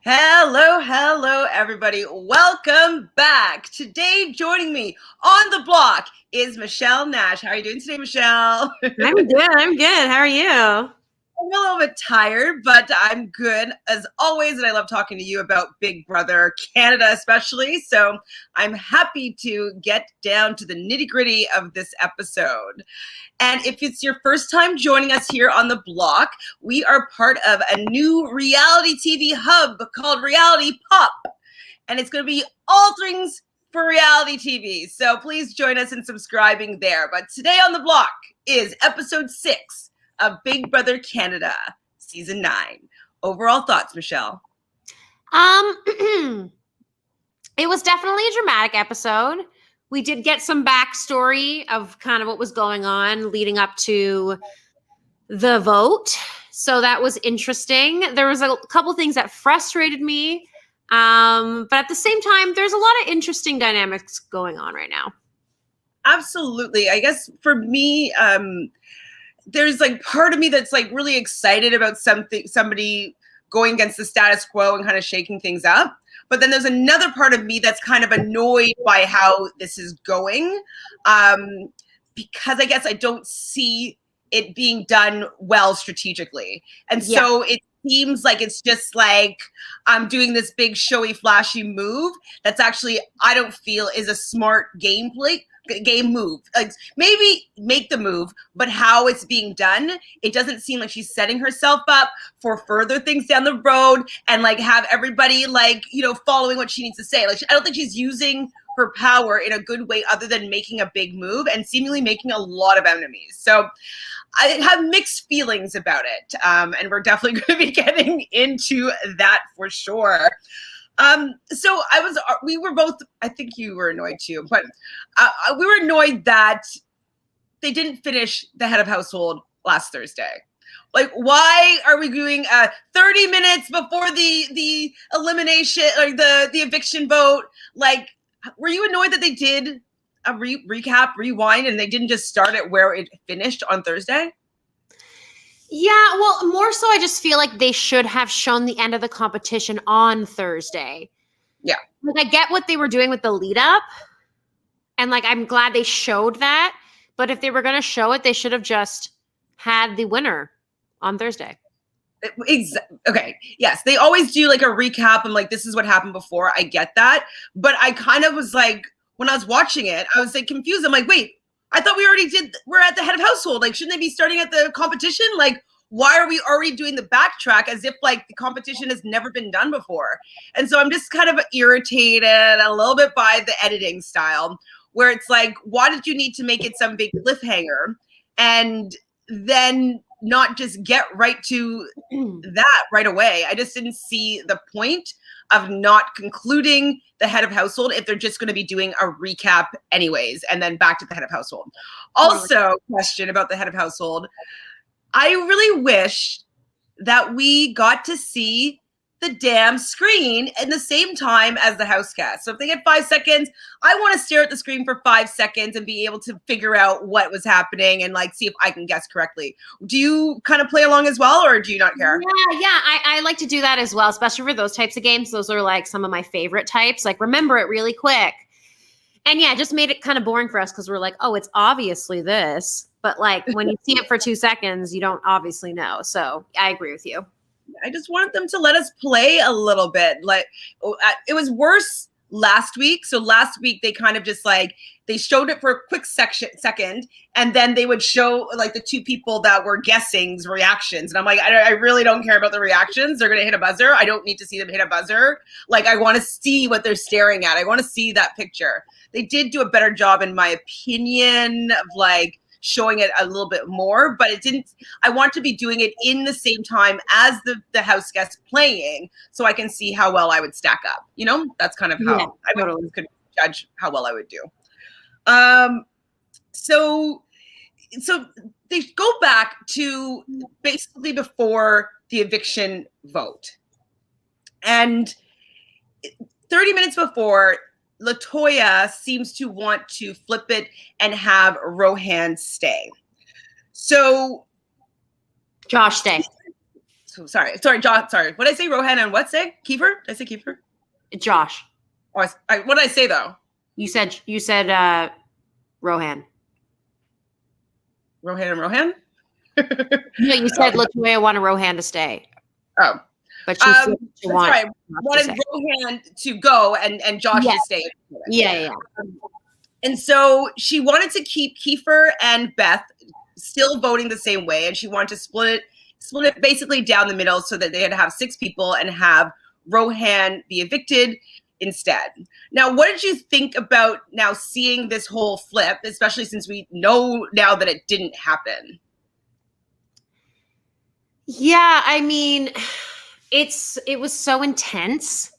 Hello, everybody. Welcome back. Today, joining me on the block is Michelle Nash. How are you doing today, Michelle? I'm good. I'm good. How are you? I'm a little bit tired, but I'm good as always. And I love talking to you about Big Brother Canada, especially. So I'm happy to get down to the nitty gritty of this episode. And if it's your first time joining us here on the block, we are part of a new reality TV hub called Reality Pop. And it's going to be all things for reality TV. So please join us in subscribing there. But today on the block is episode 6 of Big Brother Canada, season 9. Overall thoughts, Michelle? It was definitely a dramatic episode. We did get some backstory of kind of what was going on leading up to the vote. So that was interesting. There was a couple things that frustrated me. But at the same time, there's a lot of interesting dynamics going on right now. Absolutely. I guess for me, there's like part of me that's like really excited about somebody going against the status quo and kind of shaking things up. But then there's another part of me that's kind of annoyed by how this is going, because I guess I don't see it being done well strategically. And so it seems like it's just like I'm doing this big showy flashy move that's actually I don't feel is a smart game move. Like maybe make the move, but how it's being done, it doesn't seem like she's setting herself up for further things down the road and like have everybody like, you know, following what she needs to say. Like I don't think she's using her power in a good way other than making a big move and seemingly making a lot of enemies. So I have mixed feelings about it. And we're definitely going to be getting into that for sure. So we were both, I think you were annoyed too, but we were annoyed that they didn't finish the head of household last Thursday. Like, why are we doing 30 minutes before the elimination or the eviction vote? Like, were you annoyed that they did a recap, rewind, and they didn't just start it where it finished on Thursday? Yeah, well, more so I just feel like they should have shown the end of the competition on Thursday. Yeah. Like I get what they were doing with the lead up. And like I'm glad they showed that. But if they were going to show it, they should have just had the winner on Thursday. Okay. Yes. They always do like a recap and like, this is what happened before. I get that. But I kind of was like, when I was watching it, I was like confused. I'm like, wait, I thought we're at the head of household. Like, shouldn't they be starting at the competition? Like, why are we already doing the backtrack as if like the competition has never been done before? And so I'm just kind of irritated a little bit by the editing style where it's like, why did you need to make it some big cliffhanger and then not just get right to that right away? I just didn't see the point of not concluding the head of household if they're just going to be doing a recap anyways and then back to the head of household. Also, question about the head of household. I really wish that we got to see the damn screen in the same time as the house cast. So if they get 5 seconds, I want to stare at the screen for 5 seconds and be able to figure out what was happening and like see if I can guess correctly. Do you kind of play along as well, or do you not care? Yeah, I like to do that as well, especially for those types of games. Those are like some of my favorite types. Like remember it really quick. And yeah, it just made it kind of boring for us because we're like, oh, it's obviously this. But like when you see it for 2 seconds, you don't obviously know. So I agree with you. I just wanted them to let us play a little bit. Like it was worse last week. So last week they kind of just like they showed it for a quick second, and then they would show like the 2 people that were guessing's reactions. And I'm like, I really don't care about the reactions. They're gonna hit a buzzer. I don't need to see them hit a buzzer. Like I want to see what they're staring at. I want to see that picture. They did do a better job, in my opinion, of like showing it a little bit more, but it didn't. I want to be doing it in the same time as the house guests playing, so I can see how well I would stack up. You know, that's kind of how I could judge how well I would do. So they go back to basically before the eviction vote, and 30 minutes before, LaToya seems to want to flip it and have Rohan stay. So Josh stay. So sorry, John. Sorry, what did I say? Rohan and what say? Kiefer? Did I say Kiefer? Josh. Oh, what did I say though? You said Rohan. Rohan and Rohan? No, you said LaToya wanted Rohan to stay. Oh. But she wanted Rohan to go and Josh to stay. Yeah. And so she wanted to keep Kiefer and Beth still voting the same way, and she wanted to split it basically down the middle so that they had to have 6 people and have Rohan be evicted instead. Now, what did you think about now seeing this whole flip, especially since we know now that it didn't happen? Yeah, I mean, it was so intense.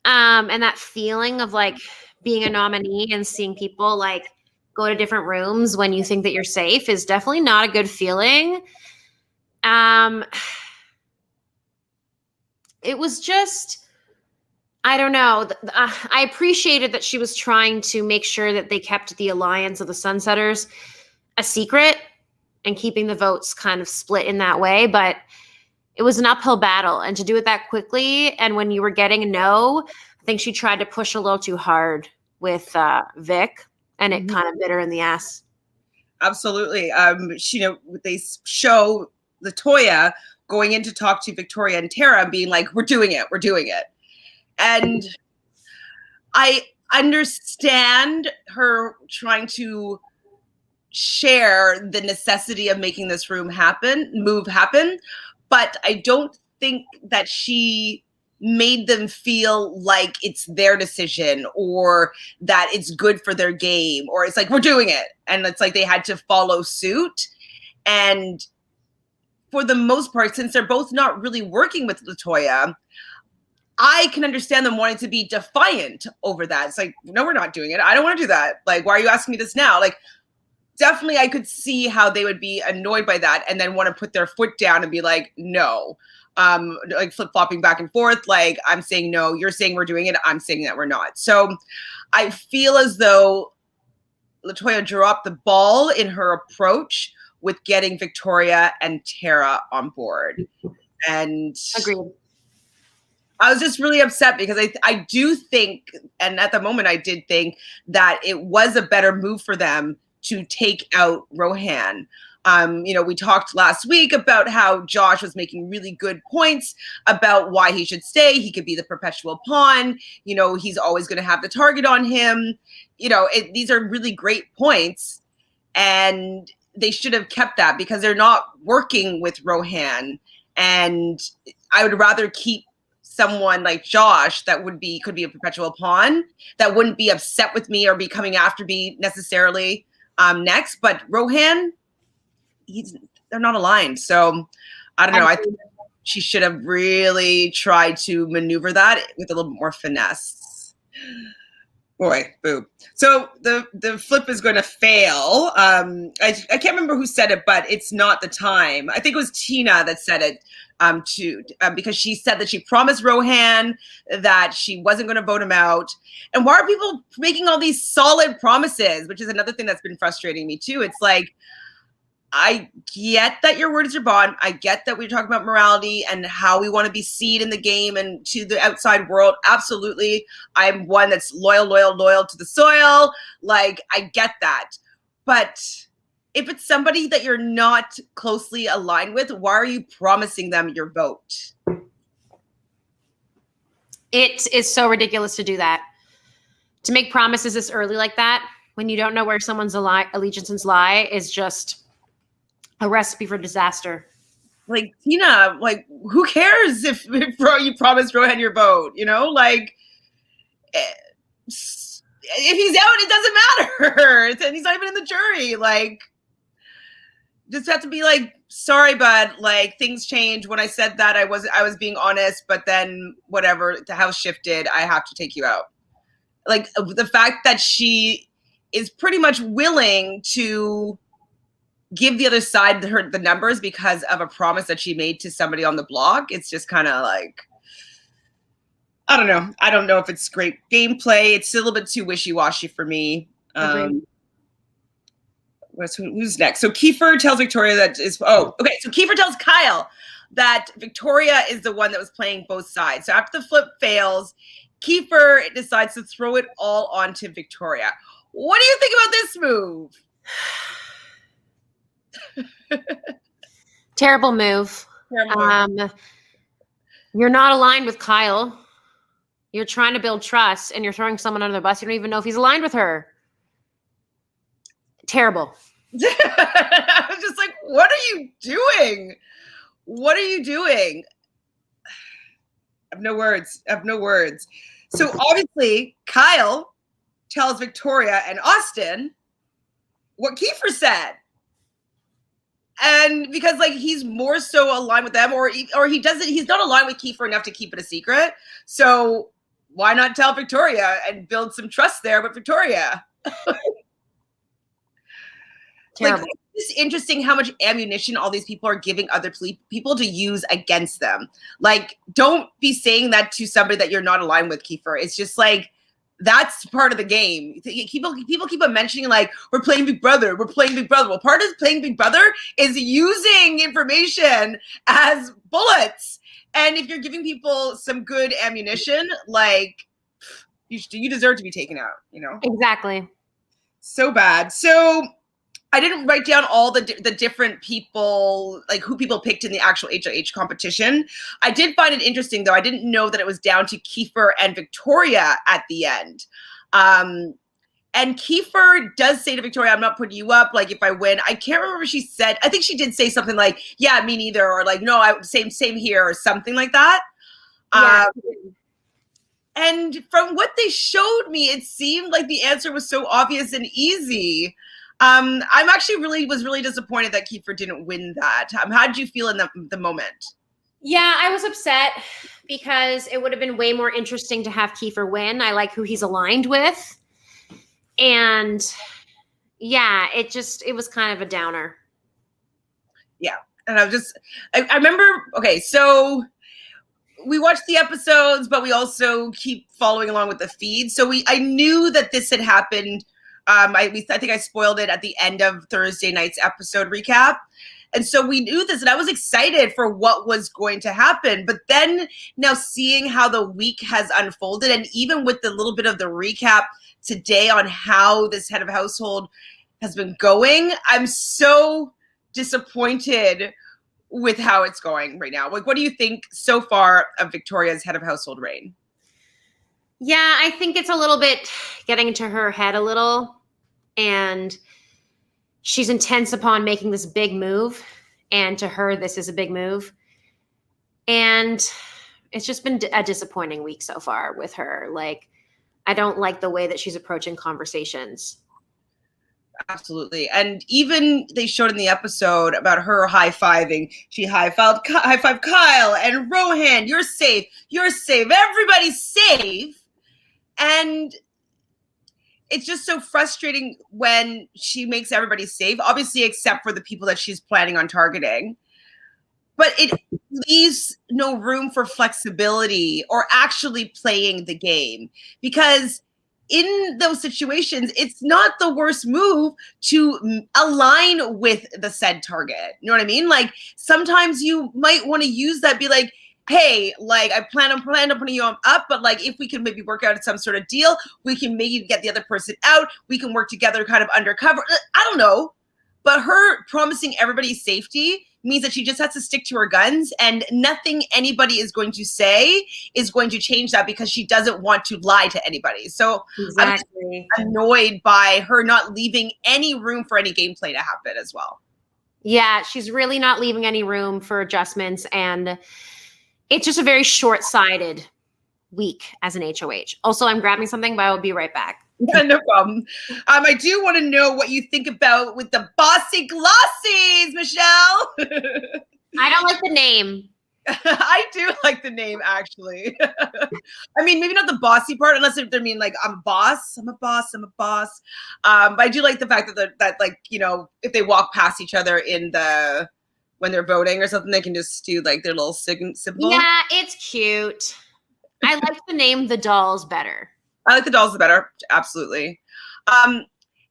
And that feeling of like being a nominee and seeing people like go to different rooms when you think that you're safe is definitely not a good feeling. It was just, I don't know. I appreciated that she was trying to make sure that they kept the alliance of the Sunsetters a secret and keeping the votes kind of split in that way. But it was an uphill battle. And to do it that quickly, and when you were getting a no, I think she tried to push a little too hard with Vic, and it kind of bit her in the ass. Absolutely. They show LaToya going in to talk to Victoria and Tara, being like, we're doing it. And I understand her trying to share the necessity of making this move happen, but I don't think that she made them feel like it's their decision or that it's good for their game, or it's like, we're doing it. And it's like they had to follow suit. And for the most part, since they're both not really working with LaToya, I can understand them wanting to be defiant over that. It's like, no, we're not doing it. I don't want to do that. Like, why are you asking me this now? Like, definitely I could see how they would be annoyed by that and then want to put their foot down and be like, no, like flip-flopping back and forth. Like, I'm saying no, you're saying we're doing it, I'm saying that we're not. So I feel as though LaToya dropped the ball in her approach with getting Victoria and Tara on board. And agreed. I was just really upset because I do think, and at the moment I did think that it was a better move for them to take out Rohan. We talked last week about how Josh was making really good points about why he should stay. He could be the perpetual pawn. He's always going to have the target on him. These are really great points, and they should have kept that because they're not working with Rohan. And I would rather keep someone like Josh that could be a perpetual pawn that wouldn't be upset with me or be coming after me necessarily next. But Rohan, they're not aligned. So I don't know. I think she should have really tried to maneuver that with a little bit more finesse. Boy, boo. So the flip is going to fail. I can't remember who said it, but it's not the time. I think it was Tina that said it because she said that she promised Rohan that she wasn't going to vote him out. And why are people making all these solid promises, which is another thing that's been frustrating me too. It's like, I get that your word is your bond. I get that we're talking about morality and how we want to be seen in the game and to the outside world. Absolutely. I'm one that's loyal to the soil. Like, I get that. But if it's somebody that you're not closely aligned with, why are you promising them your vote? It is so ridiculous to do that. To make promises this early like that, when you don't know where someone's allegiances lie, is just a recipe for disaster. Like, Tina, like, who cares if you promised Rohan your vote? Like, if he's out, it doesn't matter. And he's not even in the jury. Like, just have to be like, sorry, bud. Like, things change. When I said that, I was being honest, but then whatever, the house shifted. I have to take you out. Like, the fact that she is pretty much willing to give the other side the numbers because of a promise that she made to somebody on the blog. It's just kind of like, I don't know. I don't know if it's great gameplay. It's a little bit too wishy-washy for me. Who's next? So Kiefer tells Victoria So Kiefer tells Kyle, that Victoria is the one that was playing both sides. So after the flip fails, Kiefer decides to throw it all onto Victoria. What do you think about this move? Terrible move. You're not aligned with Kyle. You're trying to build trust and you're throwing someone under the bus. You don't even know if he's aligned with her. Terrible. I was just like, what are you doing? What are you doing? I have no words. I have no words. So obviously, Kyle tells Victoria and Austin what Kiefer said. And because like he's more so aligned with them, or he doesn't, he's not aligned with Kiefer enough to keep it a secret. So why not tell Victoria and build some trust there with Victoria? Like, it's interesting how much ammunition all these people are giving other people to use against them. Like, don't be saying that to somebody that you're not aligned with, Kiefer. It's just like, that's part of the game. People keep on mentioning like, we're playing Big Brother, we're playing Big Brother. Well, part of playing Big Brother is using information as bullets. And if you're giving people some good ammunition, like, you deserve to be taken out, you know? Exactly. So bad. So I didn't write down all the different people, like who people picked in the actual HOH competition. I did find it interesting, though. I didn't know that it was down to Kiefer and Victoria at the end. And Kiefer does say to Victoria, I'm not putting you up. Like, if I win, I can't remember what she said. I think she did say something like, yeah, me neither. Or like, no, same here, or something like that. Yeah. And from what they showed me, it seemed like the answer was so obvious and easy. I'm actually was really disappointed that Kiefer didn't win that. How did you feel in the moment? Yeah, I was upset because it would have been way more interesting to have Kiefer win. I like who he's aligned with. And yeah, it was kind of a downer. Yeah. And I remember, okay, so we watched the episodes, but we also keep following along with the feed. So I knew that this had happened. I think I spoiled it at the end of Thursday night's episode recap. And so we knew this, and I was excited for what was going to happen. But then now seeing how the week has unfolded, and even with the little bit of the recap today on how this head of household has been going, I'm so disappointed with how it's going right now. Like, what do you think so far of Victoria's head of household reign? Yeah, I think it's a little bit getting into her head a little. And she's intense upon making this big move. And to her, this is a big move. And it's just been a disappointing week so far with her. Like, I don't like the way that she's approaching conversations. Absolutely. And even they showed in the episode about her high-fiving. She high-fived Kyle and Rohan. You're safe. You're safe. Everybody's safe. And it's just so frustrating when she makes everybody safe, obviously, except for the people that she's planning on targeting. But it leaves no room for flexibility or actually playing the game, because in those situations, it's not the worst move to align with the said target. You know what I mean? Like, sometimes you might want to use that, be like, hey, like, I plan on putting you up, but like, if we can maybe work out some sort of deal, we can maybe get the other person out. We can work together kind of undercover. I don't know. But her promising everybody safety means that she just has to stick to her guns, and nothing anybody is going to say is going to change that, because she doesn't want to lie to anybody. So exactly. I'm annoyed by her not leaving any room for any gameplay to happen as well. Yeah, she's really not leaving any room for adjustments, and it's just a very short-sighted week as an HOH. Also, I'm grabbing something, but I will be right back. Yeah, no problem. I do want to know what you think about with the Bossy Glossies, Michelle. I don't like the name. I do like the name, actually. I mean, maybe not the bossy part, unless they mean like, I'm a boss. I'm a boss. I'm a boss. But I do like the fact that like, you know, if they walk past each other when they're voting or something, they can just do like their little symbol. Yeah, it's cute. I like the name The Dolls better. I like the dolls better. Absolutely.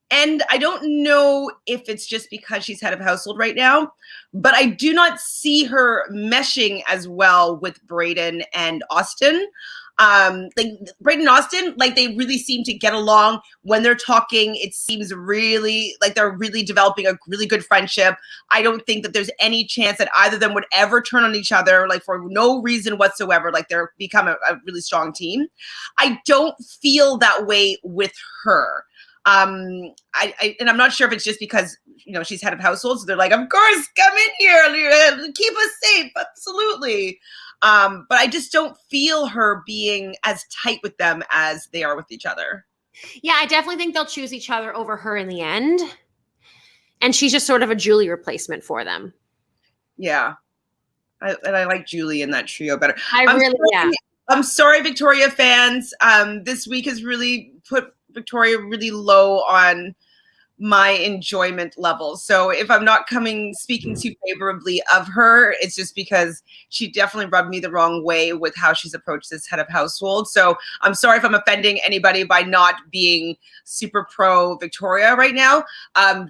And I don't know if it's just because she's head of household right now, but I do not see her meshing as well with Brayden and Austin. Like Brayden and Austin, like they really seem to get along when they're talking. It seems really like they're really developing a really good friendship. I don't think that there's any chance that either of them would ever turn on each other, like for no reason whatsoever. Like they're become a really strong team. I don't feel that way with her. And I'm not sure if it's just because she's head of household, so they're like, of course, come in here, keep us safe, absolutely. But I just don't feel her being as tight with them as they are with each other. Yeah, I definitely think they'll choose each other over her in the end, and she's just sort of a Julie replacement for them. Yeah, and I like Julie in that trio better. Yeah. I'm sorry, Victoria fans. This week has really put Victoria really low on my enjoyment level. So if I'm not speaking too favorably of her, it's just because she definitely rubbed me the wrong way with how she's approached this head of household. So I'm sorry if I'm offending anybody by not being super pro Victoria right now.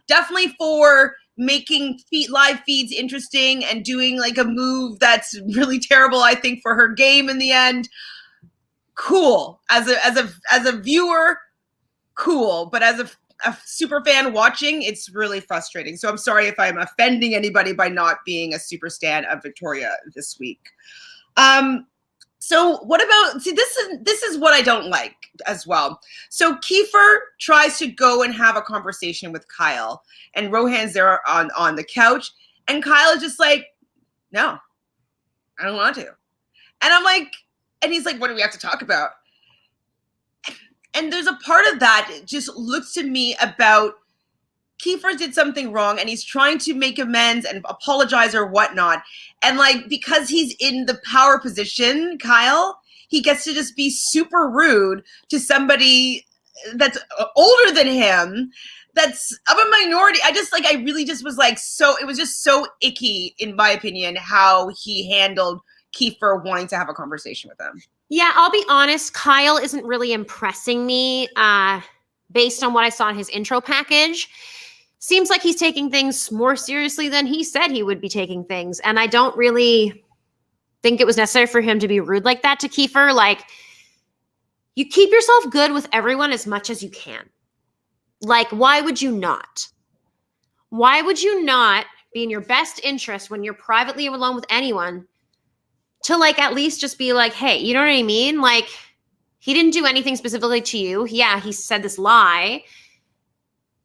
Definitely for making live feeds interesting and doing like a move that's really terrible, I think, for her game in the end. Cool. As a viewer, cool. But as a super fan watching, it's really frustrating. So I'm sorry if I'm offending anybody by not being a super stan of Victoria this week. So what about, this is what I don't like as well. So Kiefer tries to go and have a conversation with Kyle, and Rohan's there on the couch, and Kyle is just like, no, I don't want to. And I'm like, and he's like, what do we have to talk about? And there's a part of that just looks to me about Kiefer did something wrong and he's trying to make amends and apologize or whatnot. And like, because he's in the power position, Kyle, he gets to just be super rude to somebody that's older than him, that's of a minority. I really just was like, it was just so icky, in my opinion, how he handled Kiefer wanting to have a conversation with him. Yeah, I'll be honest. Kyle isn't really impressing me based on what I saw in his intro package. Seems like he's taking things more seriously than he said he would be taking things. And I don't really think it was necessary for him to be rude like that to Kiefer. Like, you keep yourself good with everyone as much as you can. Like, why would you not? Why would you not be in your best interest when you're privately alone with anyone to like at least just be like, hey, you know what I mean? Like, he didn't do anything specifically to you. Yeah, he said this lie.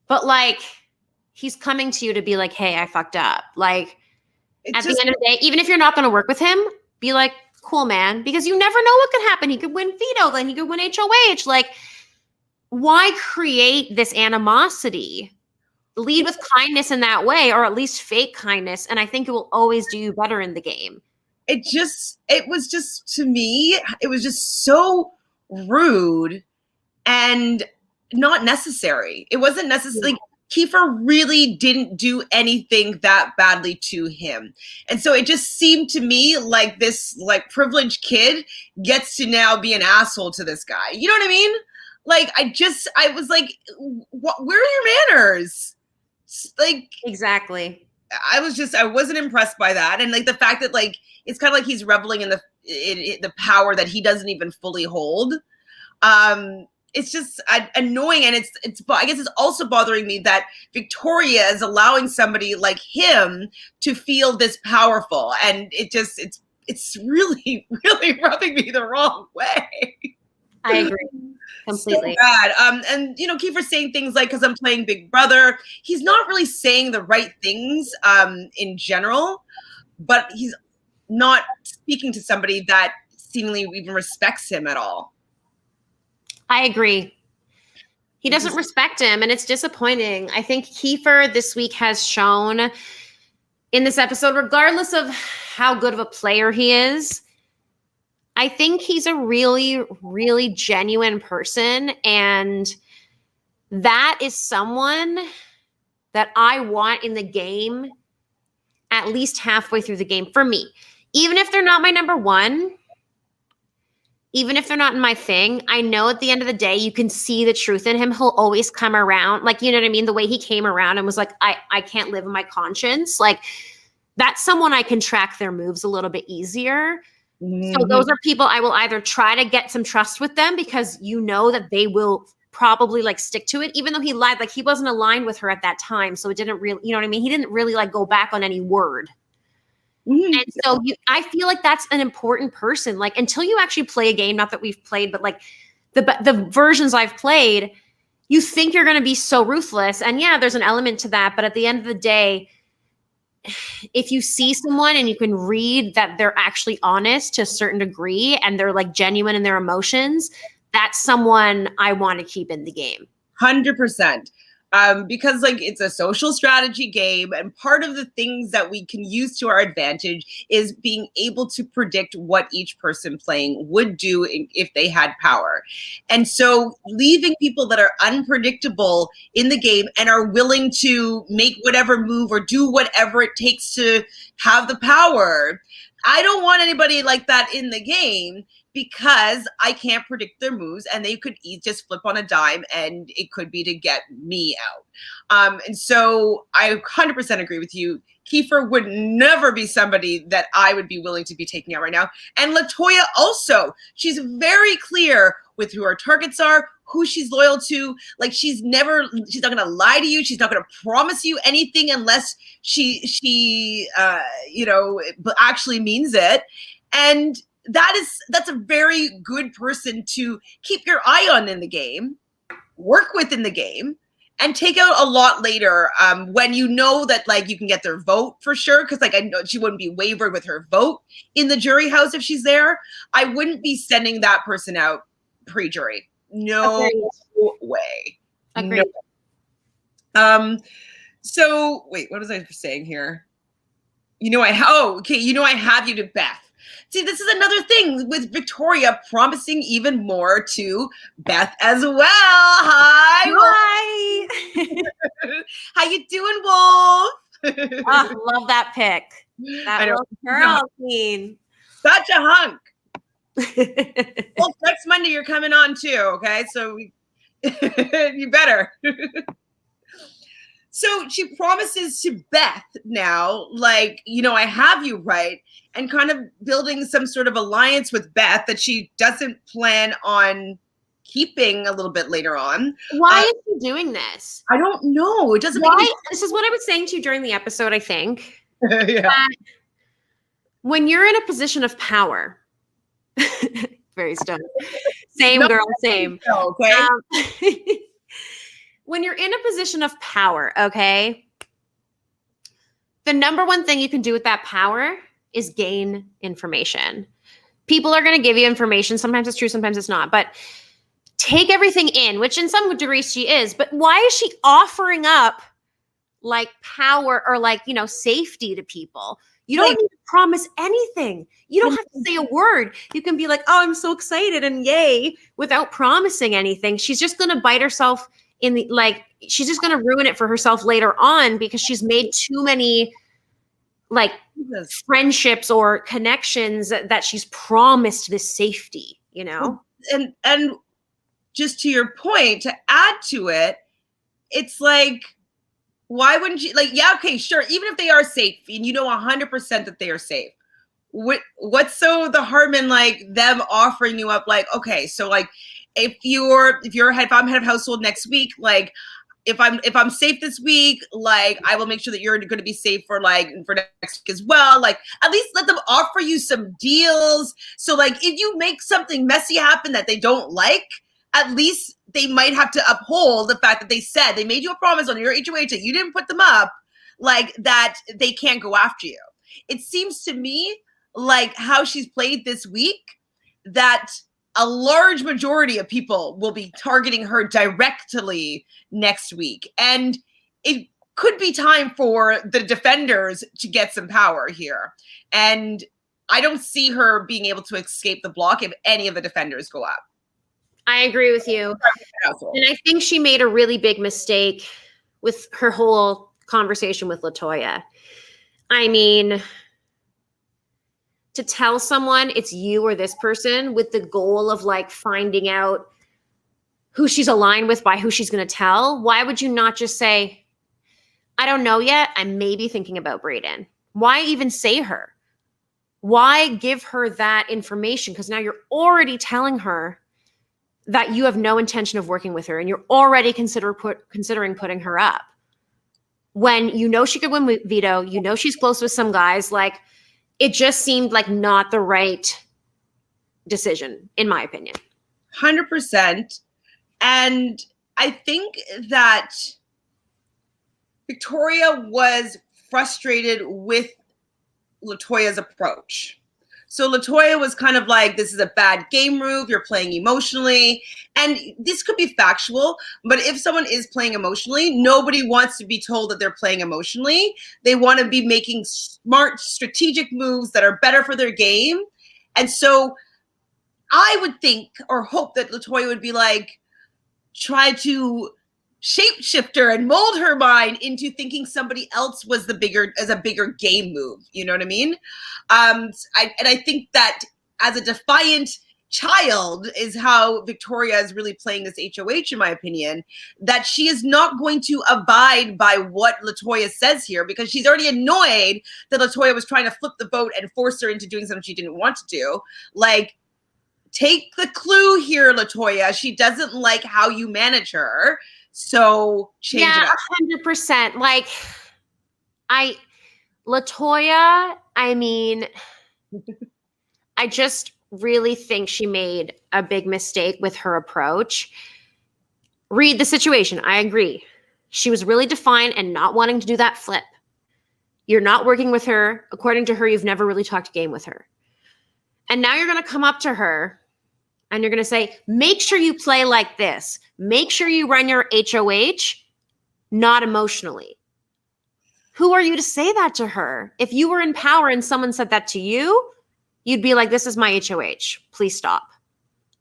But like, he's coming to you to be like, hey, I fucked up. Like, at the end of the day, even if you're not going to work with him, be like, cool, man. Because you never know what could happen. He could win veto, then he could win HOH. Like, why create this animosity? Lead with kindness in that way, or at least fake kindness. And I think it will always do you better in the game. It was just, to me, it was just so rude and not necessary. It wasn't necessary. Like, Kiefer really didn't do anything that badly to him. And so it just seemed to me like this like privileged kid gets to now be an asshole to this guy. You know what I mean? Like, I was like, where are your manners? Like, exactly. I wasn't impressed by that. And like the fact that like, it's kind of like he's reveling in the power that he doesn't even fully hold. It's just annoying. And I guess it's also bothering me that Victoria is allowing somebody like him to feel this powerful. And it's really, really rubbing me the wrong way. I agree. Completely. So bad. And Kiefer's saying things like, because I'm playing Big Brother. He's not really saying the right things in general, but he's not speaking to somebody that seemingly even respects him at all. I agree. He doesn't respect him, and it's disappointing. I think Kiefer this week has shown in this episode, regardless of how good of a player he is, I think he's a really, really genuine person. And that is someone that I want in the game at least halfway through the game for me. Even if they're not my number one, even if they're not in my thing, I know at the end of the day, you can see the truth in him. He'll always come around. Like, you know what I mean? The way he came around and was like, I can't live in my conscience. Like, that's someone I can track their moves a little bit easier. So those are people I will either try to get some trust with them because you know that they will probably like stick to it, even though he lied. Like, he wasn't aligned with her at that time. So it didn't really, you know what I mean? He didn't really like go back on any word. And so I feel like that's an important person. Like, until you actually play a game, not that we've played, but like the versions I've played, you think you're going to be so ruthless. And yeah, there's an element to that. But at the end of the day, if you see someone and you can read that they're actually honest to a certain degree and they're like genuine in their emotions, that's someone I want to keep in the game. 100%. Because like it's a social strategy game, and part of the things that we can use to our advantage is being able to predict what each person playing would do if they had power. And so leaving people that are unpredictable in the game and are willing to make whatever move or do whatever it takes to have the power, I don't want anybody like that in the game, because I can't predict their moves and they could just flip on a dime and it could be to get me out. And so I 100% agree with you. Kiefer would never be somebody that I would be willing to be taking out right now. And LaToya also, she's very clear with who her targets are, who she's loyal to. Like, she's not going to lie to you. She's not going to promise you anything unless she actually means it. And that's a very good person to keep your eye on in the game, work with in the game, and take out a lot later when you know that like you can get their vote for sure. Because like I know she wouldn't be wavered with her vote in the jury house if she's there. I wouldn't be sending that person out pre-jury. No way. Agreed. No. So wait, what was I saying here? I have you to Beth. See, this is another thing with Victoria promising even more to Beth as well. Hi. How you doing, Wolf? Oh, love that pick. That little girl queen. Such a hunk. Wolf, next Monday you're coming on too, okay? So you better. So she promises to Beth now, like, I have you right, and kind of building some sort of alliance with Beth that she doesn't plan on keeping a little bit later on. Why is she doing this? I don't know. It doesn't make any sense. This is what I was saying to you during the episode, I think. Yeah. When you're in a position of power, very stunning. Same girl, same. Okay. When you're in a position of power, okay, the number one thing you can do with that power is gain information. People are going to give you information. Sometimes it's true, sometimes it's not. But take everything in, which in some degree she is. But why is she offering up like power or like, safety to people? You don't need to promise anything. You don't have to say a word. You can be like, oh, I'm so excited and yay, without promising anything. She's just going to bite herself she's just going to ruin it for herself later on because she's made too many friendships or connections that she's promised this safety, And just to your point, to add to it, it's like, why wouldn't you yeah, okay, sure. Even if they are safe and 100% that they are safe, what's the harm in them offering you up? Okay, so if I'm head of household next week, if I'm safe this week, I will make sure that you're going to be safe for next week as well. At least let them offer you some deals. So if you make something messy happen that they don't like, at least they might have to uphold the fact that they said they made you a promise on your HOH that you didn't put them up, that they can't go after you. It seems to me how she's played this week that a large majority of people will be targeting her directly next week. And it could be time for the defenders to get some power here. And I don't see her being able to escape the block if any of the defenders go up. I agree with you. And I think she made a really big mistake with her whole conversation with LaToya. I mean, to tell someone it's you or this person with the goal of like finding out who she's aligned with by who she's going to tell, why would you not just say, I don't know yet. I may be thinking about Brayden. Why even say her? Why give her that information? Because now you're already telling her that you have no intention of working with her and you're already considering putting her up. When you know she could win veto, you know she's close with some guys, like it just seemed like not the right decision, in my opinion. 100%. And I think that Victoria was frustrated with LaToya's approach. So LaToya was kind of like, this is a bad game move. You're playing emotionally. And this could be factual, but if someone is playing emotionally, nobody wants to be told that they're playing emotionally. They want to be making smart, strategic moves that are better for their game. And so I would think or hope that LaToya would be like, try to shapeshifter and mold her mind into thinking somebody else was a bigger game move. You know what I mean? I think that as a defiant child is how Victoria is really playing this HOH, in my opinion, that she is not going to abide by what LaToya says here because she's already annoyed that LaToya was trying to flip the vote and force her into doing something she didn't want to do. like, take the clue here, LaToya. She doesn't like how you manage her. So change it up. 100%. Like, LaToya, I mean, I just really think she made a big mistake with her approach. Read the situation. I agree. She was really defiant and not wanting to do that flip. You're not working with her. According to her, you've never really talked a game with her. And now you're going to come up to her and you're going to say, make sure you play like this. Make sure you run your HOH, not emotionally. Who are you to say that to her? If you were in power and someone said that to you, you'd be like, this is my HOH. Please stop.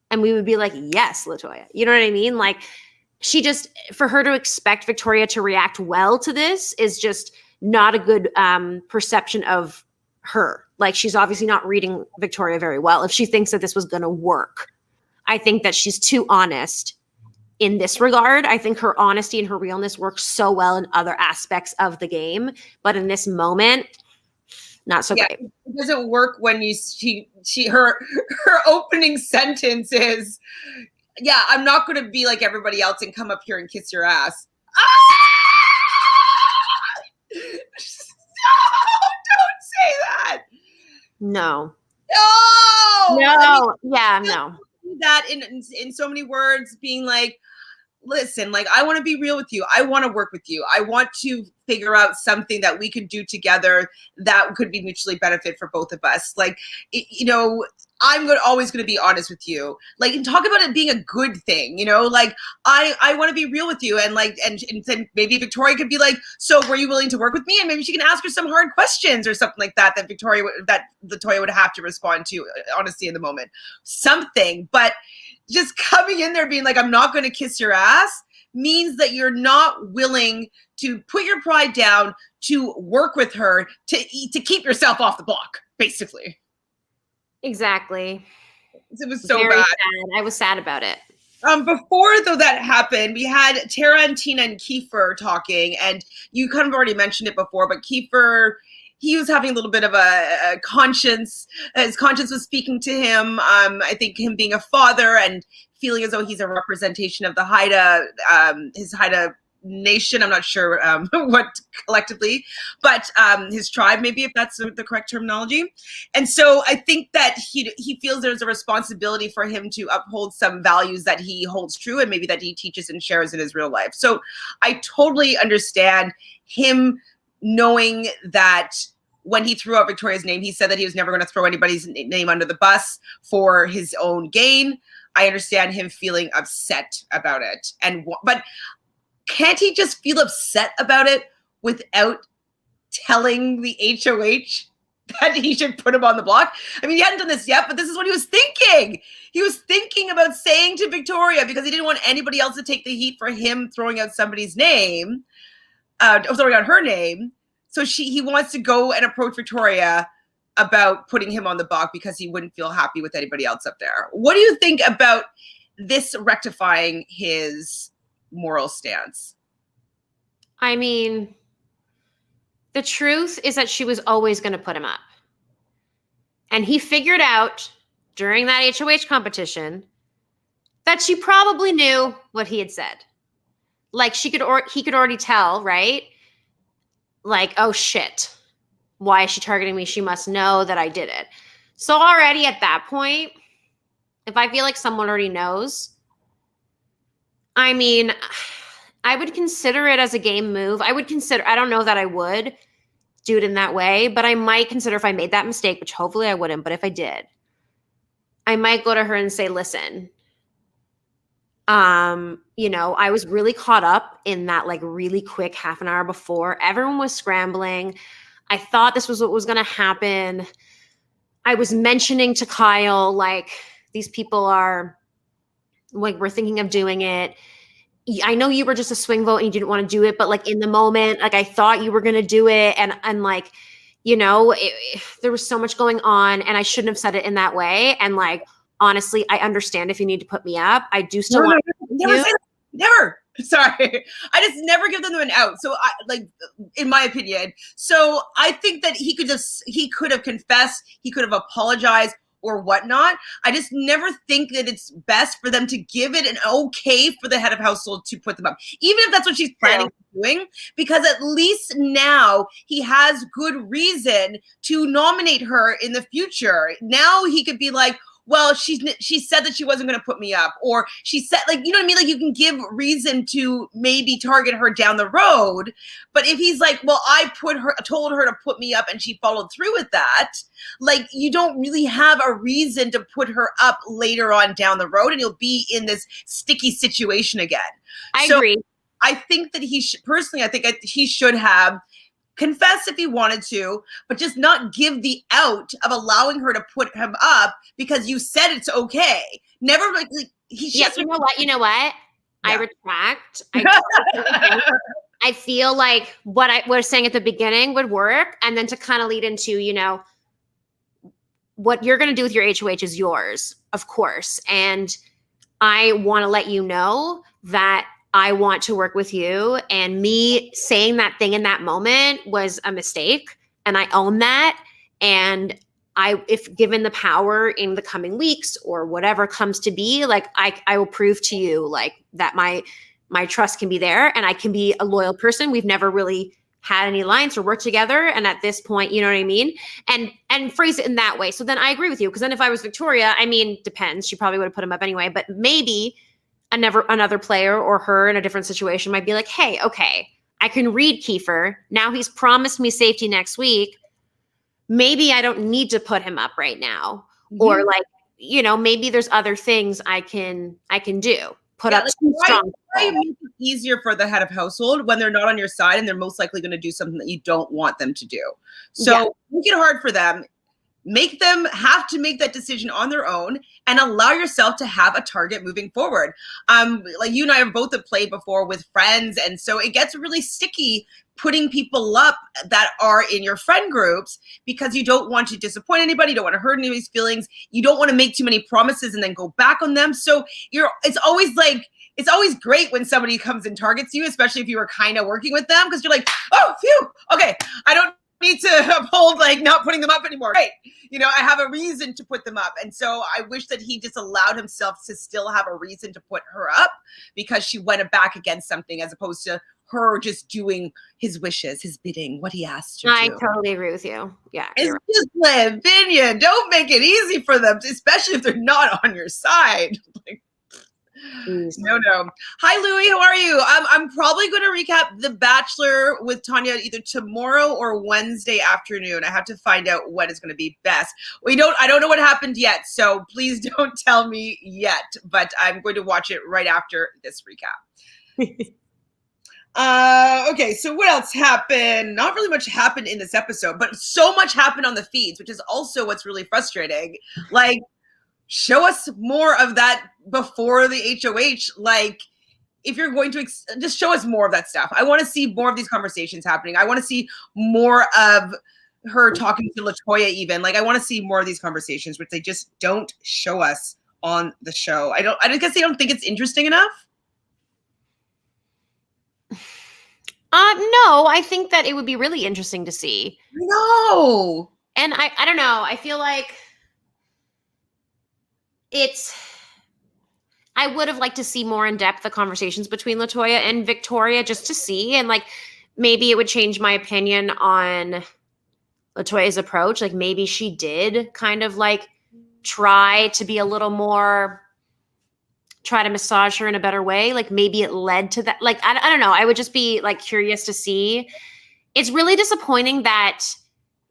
And we would be like, yes, LaToya. You know what I mean? Like, she just, for her to expect Victoria to react well to this is just not a good perception of her. Like, she's obviously not reading Victoria very well if she thinks that this was going to work. I think that she's too honest in this regard. I think her honesty and her realness works so well in other aspects of the game, but in this moment, not so great. It doesn't work when her opening sentence is, yeah, I'm not going to be like everybody else and come up here and kiss your ass. Ah! No, don't say that. No. No. Yeah, no. That in so many words, being like, listen, like, I want to be real with you. I want to work with you. I want to figure out something that we could do together that could be mutually benefit for both of us. Like, I'm always going to be honest with you. Like, and talk about it being a good thing, like, I want to be real with you. And like, and then maybe Victoria could be like, so were you willing to work with me? And maybe she can ask her some hard questions or something like that, that LaToya would have to respond to, honestly, in the moment. Something, but just coming in there being like, I'm not going to kiss your ass means that you're not willing to put your pride down, to work with her, to keep yourself off the block, basically. Exactly. It was so very bad. Sad. I was sad about it. Before, though, that happened, we had Tara and Tina and Kiefer talking, and you kind of already mentioned it before, but Kiefer, he was having a little bit of a conscience. His conscience was speaking to him. I think him being a father and feeling as though he's a representation of the Haida, his Haida nation. I'm not sure what collectively, but his tribe, maybe, if that's the correct terminology. And so I think that he feels there's a responsibility for him to uphold some values that he holds true and maybe that he teaches and shares in his real life. So I totally understand him knowing that when he threw out Victoria's name, he said that he was never going to throw anybody's name under the bus for his own gain. I understand him feeling upset about it. But can't he just feel upset about it without telling the HOH that he should put him on the block? I mean, he hadn't done this yet, but this is what he was thinking. He was thinking about saying to Victoria, because he didn't want anybody else to take the heat for him throwing out somebody's name, throwing out her name. So he wants to go and approach Victoria about putting him on the block because he wouldn't feel happy with anybody else up there. What do you think about this rectifying his moral stance? I mean, the truth is that she was always going to put him up. And he figured out during that HOH competition that she probably knew what he had said. Like he could already tell, right? Like, oh shit, why is she targeting me? She must know that I did it. So already at that point, if I feel like someone already knows, I mean, I would consider it as a game move. I don't know that I would do it in that way, but I might consider if I made that mistake, which hopefully I wouldn't, but if I did, I might go to her and say, listen, I was really caught up in that like really quick half an hour before. Everyone was scrambling. I thought this was what was going to happen. I was mentioning to Kyle, like, these people are like, we're thinking of doing it. I know you were just a swing vote and you didn't want to do it, but like in the moment, like I thought you were going to do it. And like, there was so much going on and I shouldn't have said it in that way. And like, honestly, I understand if you need to put me up. I do still want to never. Sorry. I just never give them an out. So in my opinion, so I think that he could have confessed, he could have apologized or whatnot. I just never think that it's best for them to give it an okay for the head of household to put them up, even if that's what she's planning on doing, because at least now he has good reason to nominate her in the future. Now he could be like, well, she said that she wasn't going to put me up, or she said, like, you know what I mean? Like, you can give reason to maybe target her down the road. But if he's like, well, I told her to put me up and she followed through with that, like, you don't really have a reason to put her up later on down the road, and you'll be in this sticky situation again. I agree. I think that personally, I think he should have confess if he wanted to, but just not give the out of allowing her to put him up because you said it's okay. Never like he. Yeah, you know what? Yeah. I retract. I feel like what I was saying at the beginning would work, and then to kind of lead into, what you're going to do with your HOH is yours, of course, and I want to let you know that I want to work with you, and me saying that thing in that moment was a mistake, and I own that. And if given the power in the coming weeks or whatever comes to be, like I will prove to you like that my trust can be there and I can be a loyal person. We've never really had any alliance or worked together, and at this point, you know what I mean? And phrase it in that way. So then I agree with you, because then if I was Victoria, I mean, depends. She probably would have put him up anyway, but maybe another player or her in a different situation might be like, hey, okay, I can read Kiefer. Now he's promised me safety next week. Maybe I don't need to put him up right now. Mm-hmm. Or like, maybe there's other things I can do. Put up some strong. Why make it easier for the head of household when they're not on your side and they're most likely going to do something that you don't want them to do? So make it hard for them. Make them have to make that decision on their own and allow yourself to have a target moving forward. Like you and I have both played before with friends. And so it gets really sticky putting people up that are in your friend groups because you don't want to disappoint anybody. You don't want to hurt anybody's feelings. You don't want to make too many promises and then go back on them. So it's always great when somebody comes and targets you, especially if you were kind of working with them, because you're like, oh, phew, okay, I don't need to uphold like not putting them up anymore. Right. I have a reason to put them up. And so I wish that he just allowed himself to still have a reason to put her up because she went back against something as opposed to her just doing his wishes, his bidding, what he asked her to. I totally agree with you. Yeah. It's just my opinion. Don't make it easy for them, especially if they're not on your side. No. Hi, Louie. How are you? I'm probably going to recap The Bachelor with Tanya either tomorrow or Wednesday afternoon. I have to find out what is going to be best. I don't know what happened yet, so please don't tell me yet. But I'm going to watch it right after this recap. Okay, so what else happened? Not really much happened in this episode, but so much happened on the feeds, which is also what's really frustrating. Like, show us more of that before the HOH. Like, if you're going to just show us more of that stuff. I want to see more of these conversations happening. I want to see more of her talking to LaToya even. Like, I want to see more of these conversations, which they just don't show us on the show. I guess they don't think it's interesting enough. No, I think that it would be really interesting to see. No. And I don't know. I feel like I would have liked to see more in depth the conversations between LaToya and Victoria just to see. And like, maybe it would change my opinion on LaToya's approach. Like, maybe she did kind of like try to be a little more, try to massage her in a better way. Like, maybe it led to that. Like, I don't know. I would just be like curious to see. It's really disappointing that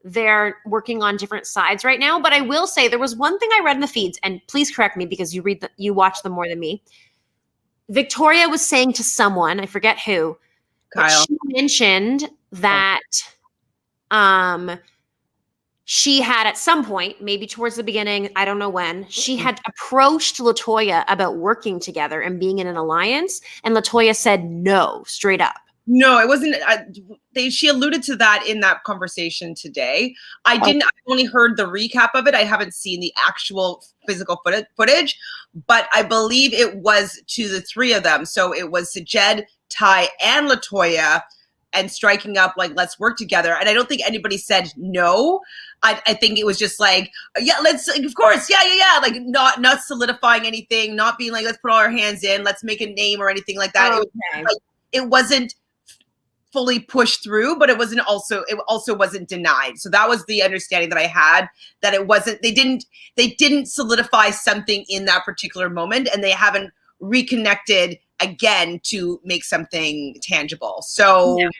they're working on different sides right now. But I will say there was one thing I read in the feeds, and please correct me because you watch them more than me. Victoria was saying to someone, I forget who, Kyle. she mentioned that she had at some point, maybe towards the beginning, I don't know when, she had approached LaToya about working together and being in an alliance, and LaToya said no, straight up. No, it wasn't. She alluded to that in that conversation today. I only heard the recap of it. I haven't seen the actual physical footage, but I believe it was to the three of them. So it was Sajed, Ty, and LaToya, and striking up like, let's work together. And I don't think anybody said no. I think it was just like, yeah, let's, of course, yeah. Like, not solidifying anything, not being like, let's put all our hands in, let's make a name or anything like that. Okay. It wasn't fully pushed through, but it also wasn't denied. So that was the understanding that I had, that it wasn't, they didn't solidify something in that particular moment, and they haven't reconnected again to make something tangible. So yeah.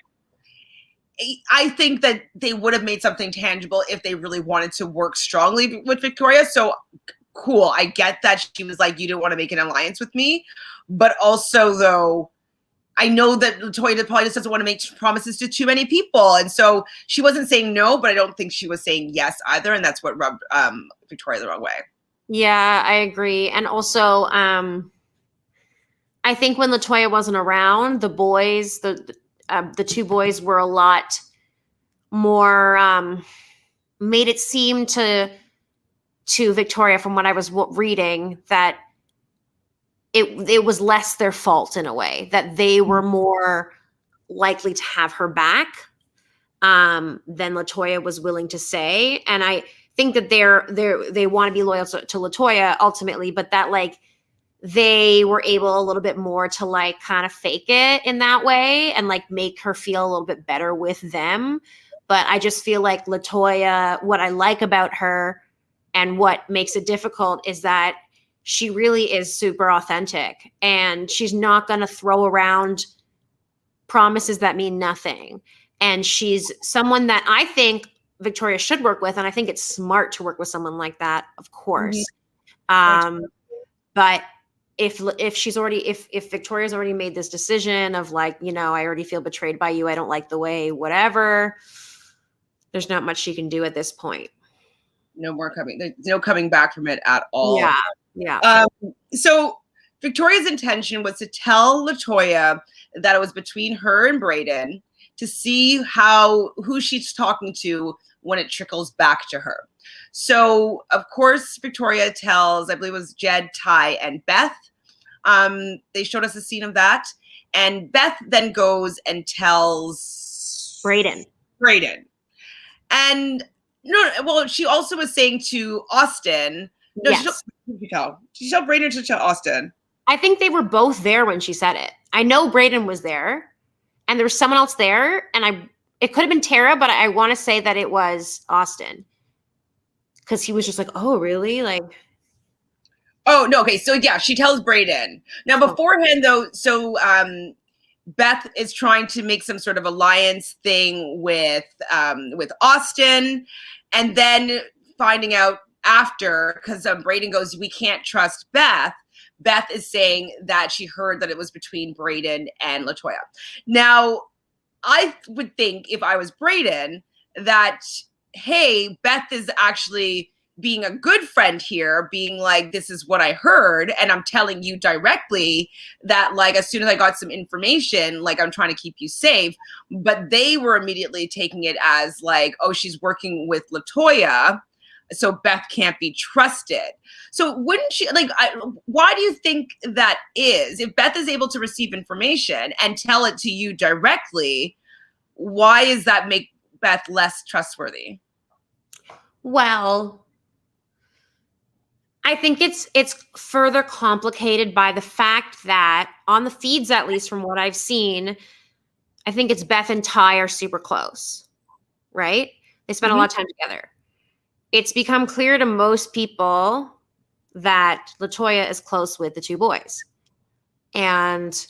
I think that they would have made something tangible if they really wanted to work strongly with Victoria. So cool. I get that she was like, you don't want to make an alliance with me, but also though, I know that LaToya probably just doesn't want to make promises to too many people. And so she wasn't saying no, but I don't think she was saying yes either. And that's what rubbed Victoria the wrong way. Yeah, I agree. And also, I think when LaToya wasn't around, the boys, the two boys were a lot more, made it seem to Victoria, from what I was reading, that it was less their fault in a way, that they were more likely to have her back than LaToya was willing to say. And I think that they want to be loyal to LaToya ultimately, but that like they were able a little bit more to like kind of fake it in that way and like make her feel a little bit better with them. But I just feel like LaToya, what I like about her and what makes it difficult is that she really is super authentic, and she's not going to throw around promises that mean nothing. And she's someone that I think Victoria should work with. And I think it's smart to work with someone like that, of course. Mm-hmm. But if Victoria's already made this decision of like, you know, I already feel betrayed by you, I don't like the way, whatever, there's not much she can do at this point. No more coming. There's no coming back from it at all. Yeah. Yeah. So Victoria's intention was to tell LaToya that it was between her and Brayden, to see who she's talking to when it trickles back to her. So of course, Victoria tells, I believe it was Jed, Ty, and Beth. They showed us a scene of that. And Beth then goes and tells Brayden. And well, she also was saying to Austin. No, yes. Did she tell Brayden or to tell Austin? I think they were both there when she said it. I know Brayden was there, and there was someone else there, and it could have been Tara, but I want to say that it was Austin, because he was just like, "Oh, really?" Like, oh no, okay, so yeah, she tells Brayden. Now beforehand, though, so Beth is trying to make some sort of alliance thing with Austin, and then finding out after, because Brayden goes, we can't trust Beth. Beth is saying that she heard that it was between Brayden and LaToya. Now, I would think if I was Brayden that, hey, Beth is actually being a good friend here, being like, this is what I heard, and I'm telling you directly that, like, as soon as I got some information, like, I'm trying to keep you safe. But they were immediately taking it as like, oh, she's working with LaToya, so Beth can't be trusted. So wouldn't she, like, why do you think that is? If Beth is able to receive information and tell it to you directly, why is that make Beth less trustworthy? Well, I think it's further complicated by the fact that on the feeds, at least from what I've seen, I think it's Beth and Ty are super close, right? They spend a lot of time together. It's become clear to most people that LaToya is close with the two boys. And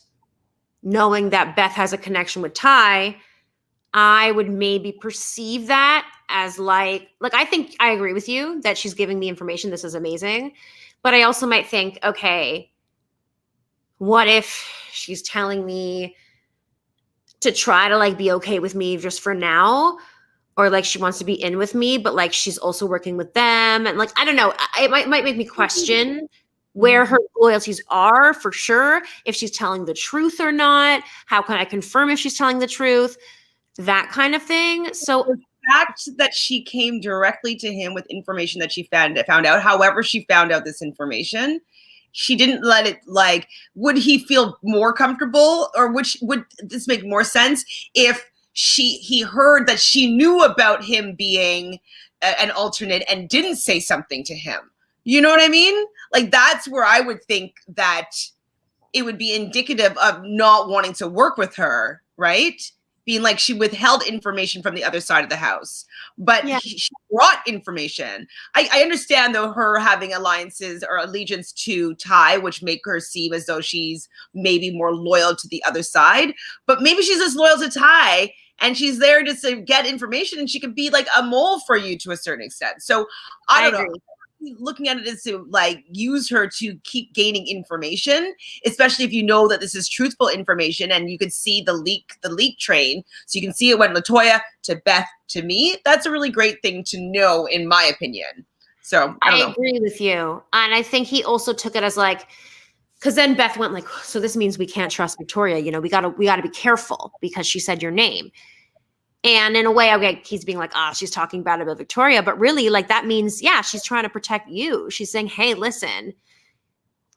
knowing that Beth has a connection with Ty, I would maybe perceive that as like I think I agree with you that she's giving me information. This is amazing. But I also might think, okay, what if she's telling me to try to like be okay with me just for now? Or like she wants to be in with me, but like she's also working with them. And like, I don't know, it might make me question where her loyalties are for sure. If she's telling the truth or not, how can I confirm if she's telling the truth? That kind of thing. So the fact that she came directly to him with information that she found out, however she found out this information, she didn't let it, like, would he feel more comfortable, or would this make more sense if he heard that she knew about him being an alternate and didn't say something to him? You know what I mean? Like, that's where I would think that it would be indicative of not wanting to work with her, right? Being like she withheld information from the other side of the house, but she brought information. I understand, though, her having alliances or allegiance to Ty, which make her seem as though she's maybe more loyal to the other side, but maybe she's as loyal to Ty and she's there just to get information, and she could be like a mole for you to a certain extent. So I don't know. Looking at it as to like use her to keep gaining information, especially if you know that this is truthful information and you could see the leak train. So you can see it went LaToya to Beth to me. That's a really great thing to know, in my opinion. So I agree with you. And I think he also took it as like, because then Beth went like, so this means we can't trust Victoria. You know, we gotta be careful because she said your name. And in a way, okay, he's being like, she's talking bad about Victoria. But really, like, that means, yeah, she's trying to protect you. She's saying, hey, listen,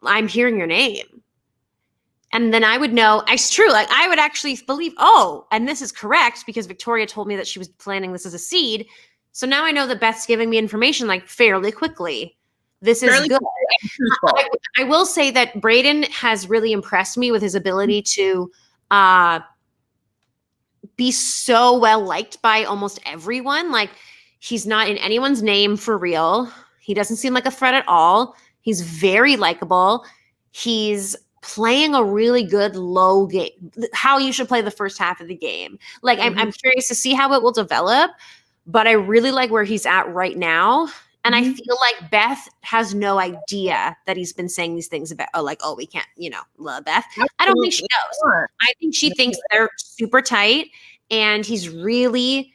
I'm hearing your name. And then I would know, it's true. Like, I would actually believe, and this is correct because Victoria told me that she was planning this as a seed. So now I know that Beth's giving me information like fairly quickly. This is good. I will say that Brayden has really impressed me with his ability to be so well liked by almost everyone. Like, he's not in anyone's name for real. He doesn't seem like a threat at all. He's very likable. He's playing a really good low game, how you should play the first half of the game. Like, I'm curious to see how it will develop, but I really like where he's at right now. And I feel like Beth has no idea that he's been saying these things about, we can't, love Beth. Absolutely. I don't think she knows. I think she thinks they're super tight and he's really,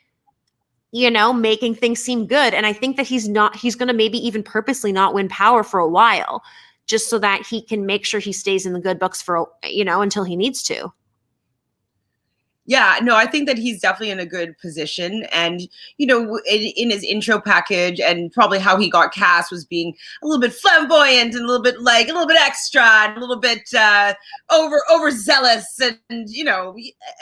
making things seem good. And I think that he's going to maybe even purposely not win power for a while, just so that he can make sure he stays in the good books for, until he needs to. Yeah, no, I think that he's definitely in a good position. And, in his intro package and probably how he got cast was being a little bit flamboyant and a little bit extra and a little bit overzealous and,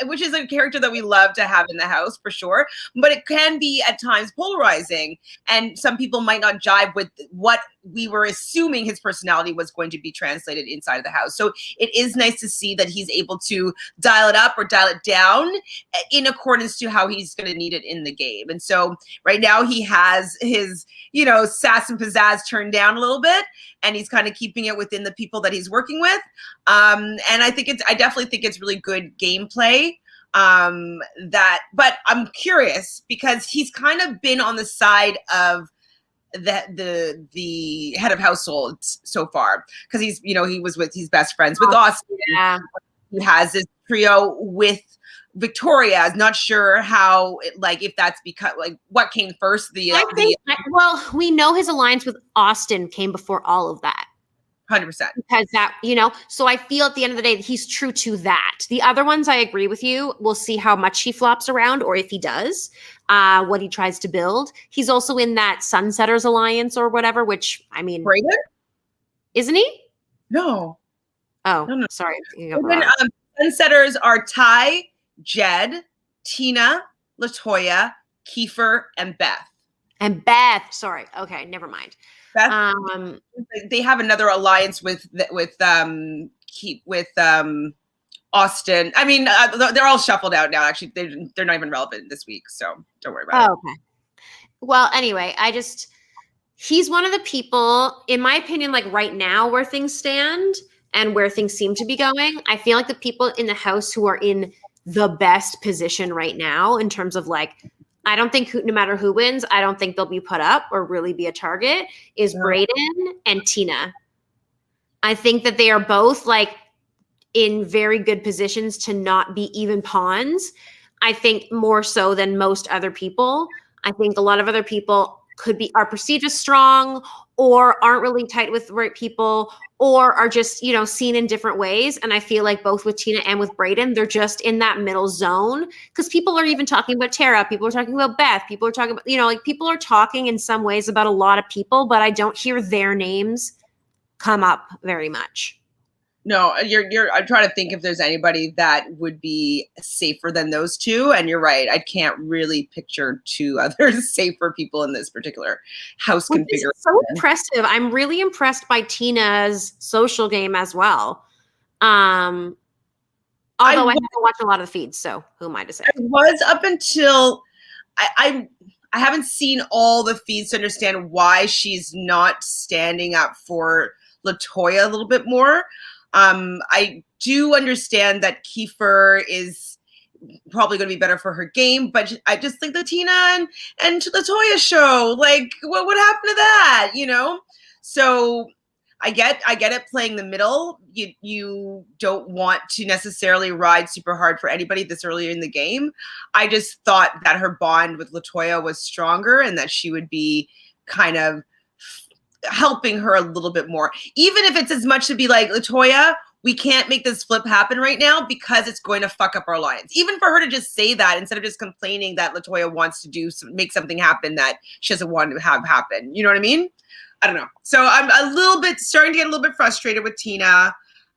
which is a character that we love to have in the house for sure. But it can be at times polarizing. And some people might not jive with what we were assuming his personality was going to be translated inside of the house. So it is nice to see that he's able to dial it up or dial it down in accordance to how he's going to need it in the game. And so right now he has his, sass and pizzazz turned down a little bit, and he's kind of keeping it within the people that he's working with. And I definitely think it's really good gameplay. But I'm curious because he's kind of been on the side of the head of household so far, because he was with his best friends with Austin. Yeah. He has this trio with Victoria is not sure how, like, if that's because, like, what came first, well, we know his alliance with Austin came before all of that. 100%. Because that, so I feel at the end of the day, he's true to that. The other ones, I agree with you. We'll see how much he flops around, or if he does, what he tries to build. He's also in that Sunsetters Alliance or whatever, which, I mean, Brayden? Isn't he? No. Oh, No. Sorry. Sunsetters are Ty, Jed, Tina, LaToya, Kiefer, and Beth. And Beth. Sorry. Okay, never mind. Beth, they have another alliance with Austin. I mean, they're all shuffled out now. Actually, they're not even relevant this week, so don't worry about it. Okay. Well, anyway, he's one of the people, in my opinion, like right now where things stand and where things seem to be going, I feel like the people in the house who are in the best position right now in terms of like, I don't think no matter who wins, I don't think they'll be put up or really be a target, is Brayden and Tina. I think that they are both like in very good positions to not be even pawns. I think more so than most other people. I think a lot of other people are perceived as strong or aren't really tight with the right people or are just, seen in different ways. And I feel like both with Tina and with Brayden, they're just in that middle zone because people are even talking about Tara. People are talking about Beth. People are talking about, like people are talking in some ways about a lot of people, but I don't hear their names come up very much. No, I'm trying to think if there's anybody that would be safer than those two. And you're right. I can't really picture two other safer people in this particular house configuration. It's so impressive. I'm really impressed by Tina's social game as well. Although I haven't watched a lot of the feeds, so who am I to say? I was up until I haven't seen all the feeds to understand why she's not standing up for LaToya a little bit more. I do understand that Kiefer is probably going to be better for her game, but I just think the Tina and LaToya show, like, what happened to that, So I get it playing the middle. You don't want to necessarily ride super hard for anybody this early in the game. I just thought that her bond with LaToya was stronger and that she would be kind of helping her a little bit more, even if it's as much to be like, LaToya, we can't make this flip happen right now because it's going to fuck up our alliance. Even for her to just say that instead of just complaining that LaToya wants to make something happen that she doesn't want to have happen. You know what I mean? I don't know. So I'm starting to get a little bit frustrated with Tina.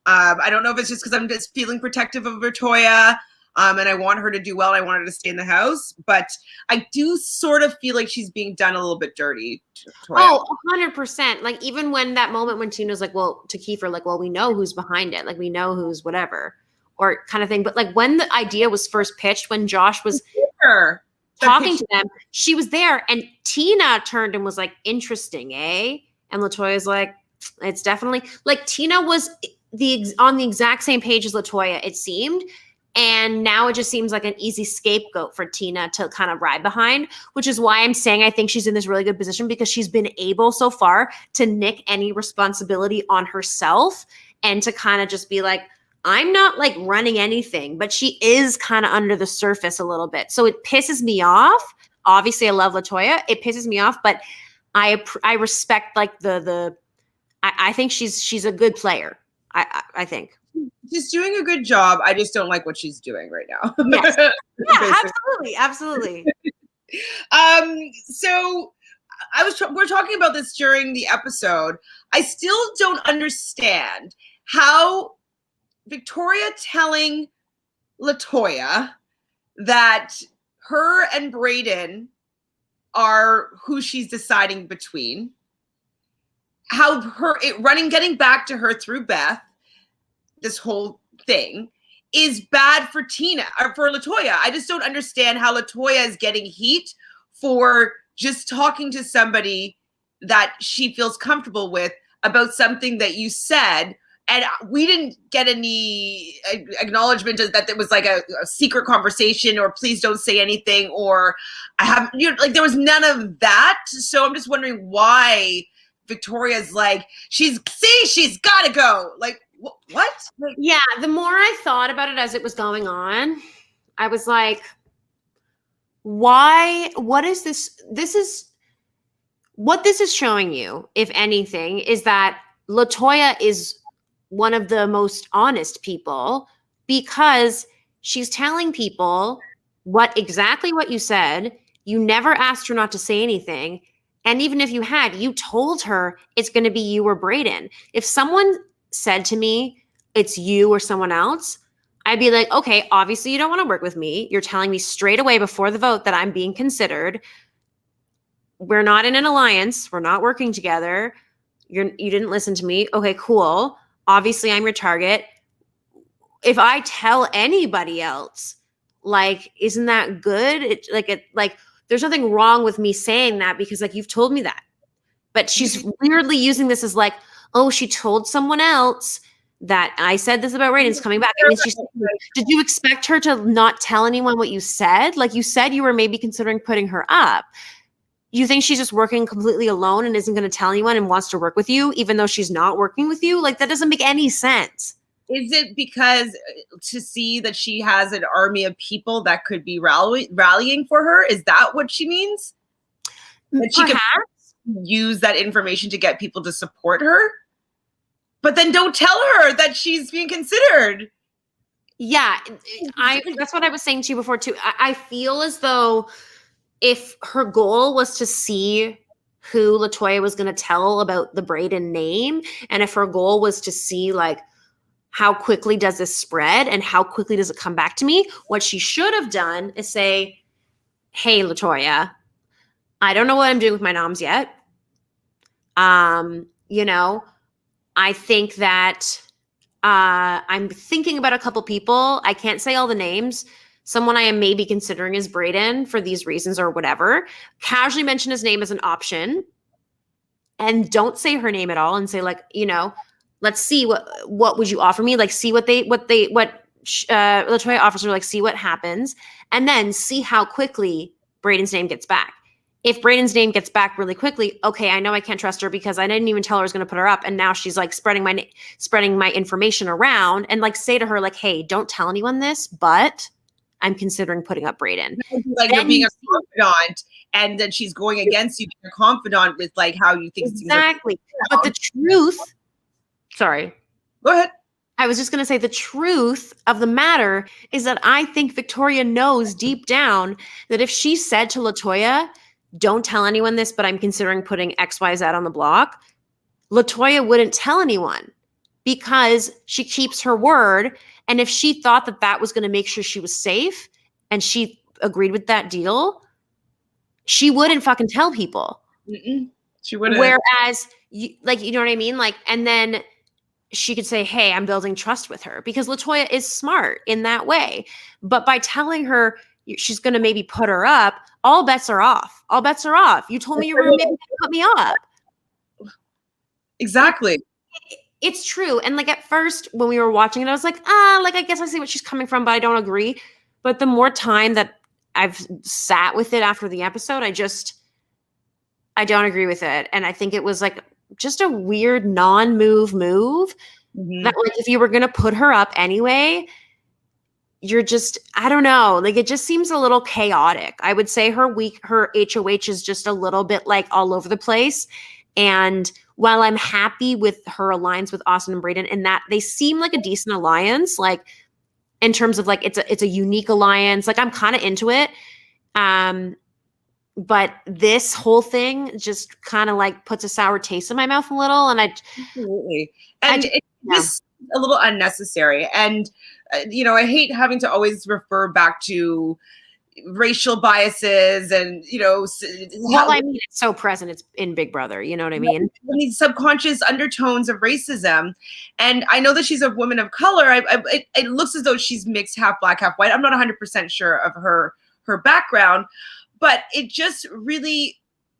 I don't know if it's just because I'm just feeling protective of LaToya. And I want her to do well. I want her to stay in the house. But I do sort of feel like she's being done a little bit dirty. Oh, 100%. Like, even when that moment when Tina's like, well, to Kiefer, like, well, we know who's behind it. Like, we know who's whatever. Or kind of thing. But, like, when the idea was first pitched, when Josh was talking to them, she was there. And Tina turned and was like, interesting, eh? And LaToya's like, it's definitely. Like, Tina was on the exact same page as LaToya, it seemed. And now it just seems like an easy scapegoat for Tina to kind of ride behind, which is why I'm saying I think she's in this really good position because she's been able so far to nick any responsibility on herself and to kind of just be like, I'm not like running anything, but she is kind of under the surface a little bit. So it pisses me off. Obviously, I love LaToya. It pisses me off, but I respect like I think she's a good player. I think. She's doing a good job. I just don't like what she's doing right now. Yes. Yeah, absolutely. So we're talking about this during the episode. I still don't understand how Victoria telling LaToya that her and Brayden are who she's deciding between. How getting back to her through Beth, this whole thing is bad for Tina or for LaToya. I just don't understand how LaToya is getting heat for just talking to somebody that she feels comfortable with about something that you said. And we didn't get any acknowledgement that it was like a secret conversation or please don't say anything or there was none of that. So I'm just wondering why Victoria's like, she's got to go. Like, what? Like, yeah, the more I thought about it as it was going on, I was like, why? What is this? What this is showing you, if anything, is that LaToya is one of the most honest people because she's telling people exactly what you said. You never asked her not to say anything. And even if you had, you told her it's going to be you or Brayden. If someone said to me, it's you or someone else, I'd be like, okay, obviously you don't want to work with me. You're telling me straight away before the vote that I'm being considered. We're not in an alliance. We're not working together. You didn't listen to me. Okay, cool. Obviously, I'm your target. If I tell anybody else, like, isn't that good? There's nothing wrong with me saying that because, like, you've told me that. But she's weirdly using this as like, oh, she told someone else that I said this about Raiden's coming back. I mean, did you expect her to not tell anyone what you said? Like, you said you were maybe considering putting her up. You think she's just working completely alone and isn't going to tell anyone and wants to work with you, even though she's not working with you? Like, that doesn't make any sense. Is it because to see that she has an army of people that could be rallying for her? Is that what she means? That she can use that information to get people to support her? But then don't tell her that she's being considered. Yeah, that's what I was saying to you before, too. I feel as though if her goal was to see who LaToya was going to tell about the Brayden name, and if her goal was to see, like, how quickly does this spread and how quickly does it come back to me, what she should have done is say, hey, LaToya, I don't know what I'm doing with my noms yet. You know, I think that I'm thinking about a couple people. I can't say all the names. Someone I am maybe considering is Brayden for these reasons or whatever. Casually mention his name as an option and don't say her name at all and say, like, you know, let's see what would you offer me? Like, see what LaToya offers her, like, see what happens, and then see how quickly Brayden's name gets back. If Brayden's name gets back really quickly, okay, I know I can't trust her because I didn't even tell her I was going to put her up, and now she's like spreading my information around, and like say to her, like, hey, don't tell anyone this, but I'm considering putting up Brayden. Like, you're being a confidant, and then she's going against you being a confidant with like how you think exactly. But the truth. Sorry. Go ahead. I was just going to say the truth of the matter is that I think Victoria knows deep down that if she said to LaToya, don't tell anyone this, but I'm considering putting XYZ on the block, LaToya wouldn't tell anyone because she keeps her word. And if she thought that that was going to make sure she was safe and she agreed with that deal, she wouldn't fucking tell people. She wouldn't. Whereas, you know what I mean? Like, and then she could say, hey, I'm building trust with her because LaToya is smart in that way. But by telling her she's going to maybe put her up, all bets are off. All bets are off. You told me you were maybe going to put me up. Exactly. It's true. And like at first when we were watching it, I was like, I guess I see what she's coming from, but I don't agree. But the more time that I've sat with it after the episode, I don't agree with it. And I think it was like just a weird non-move that, like, if you were going to put her up anyway, you're just, I don't know, like, it just seems a little chaotic. I would say her HOH is just a little bit like all over the place. And while I'm happy with her alliance with Austin and Brayden and that they seem like a decent alliance, like in terms of like, it's a unique alliance. Like, I'm kind of into it. But this whole thing just kind of like puts a sour taste in my mouth a little. And absolutely. And it's just a little unnecessary. And, I hate having to always refer back to racial biases and, well, I mean, it's so present. It's in Big Brother. You know what I mean? These subconscious undertones of racism. And I know that she's a woman of color. It looks as though she's mixed, half black, half white. I'm not 100% sure of her background. But it just really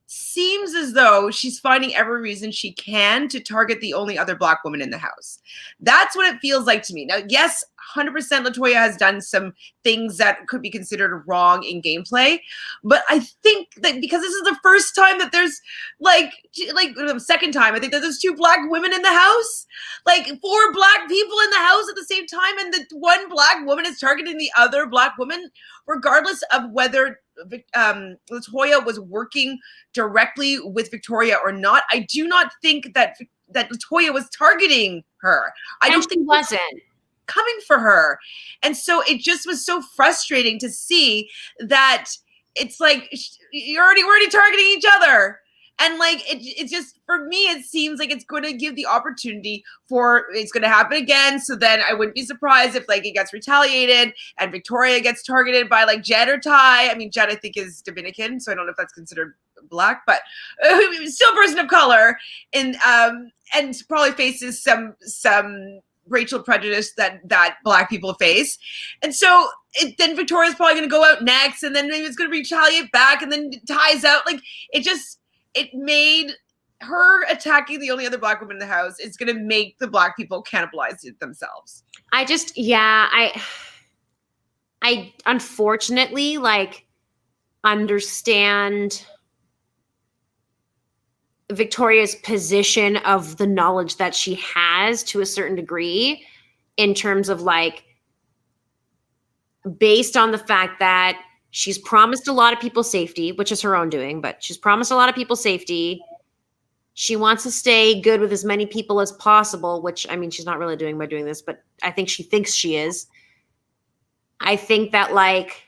seems as though she's finding every reason she can to target the only other Black woman in the house. That's what it feels like to me. Now, yes, 100% LaToya has done some things that could be considered wrong in gameplay. But I think that because this is the first time that there's the second time, I think that there's two Black women in the house. like 4 black people in the house at the same time, and the one black woman is targeting the other black woman, regardless of whether Latoya was working directly with Victoria or not. I do not think that Latoya was targeting her. I don't think she wasn't coming for her. And so it just was so frustrating to see that it's like we're already targeting each other. And like it just, for me, it seems like it's going to give the opportunity for it's going to happen again. So then I wouldn't be surprised if like it gets retaliated and Victoria gets targeted by like Jed or Ty. I mean, Jed I think is Dominican, so I don't know if that's considered black, but still a person of color, and probably faces some racial prejudice that black people face. And so then Victoria's probably going to go out next, and then maybe it's going to retaliate back, and then Ty's out. Like it made her attacking the only other black woman in the house is going to make the black people cannibalize it themselves. I unfortunately like understand Victoria's position of the knowledge that she has to a certain degree, in terms of like, based on the fact that she's promised a lot of people safety, which is her own doing, but she's promised a lot of people safety. She wants to stay good with as many people as possible, which, I mean, she's not really doing by doing this, but I think she thinks she is. I think that like,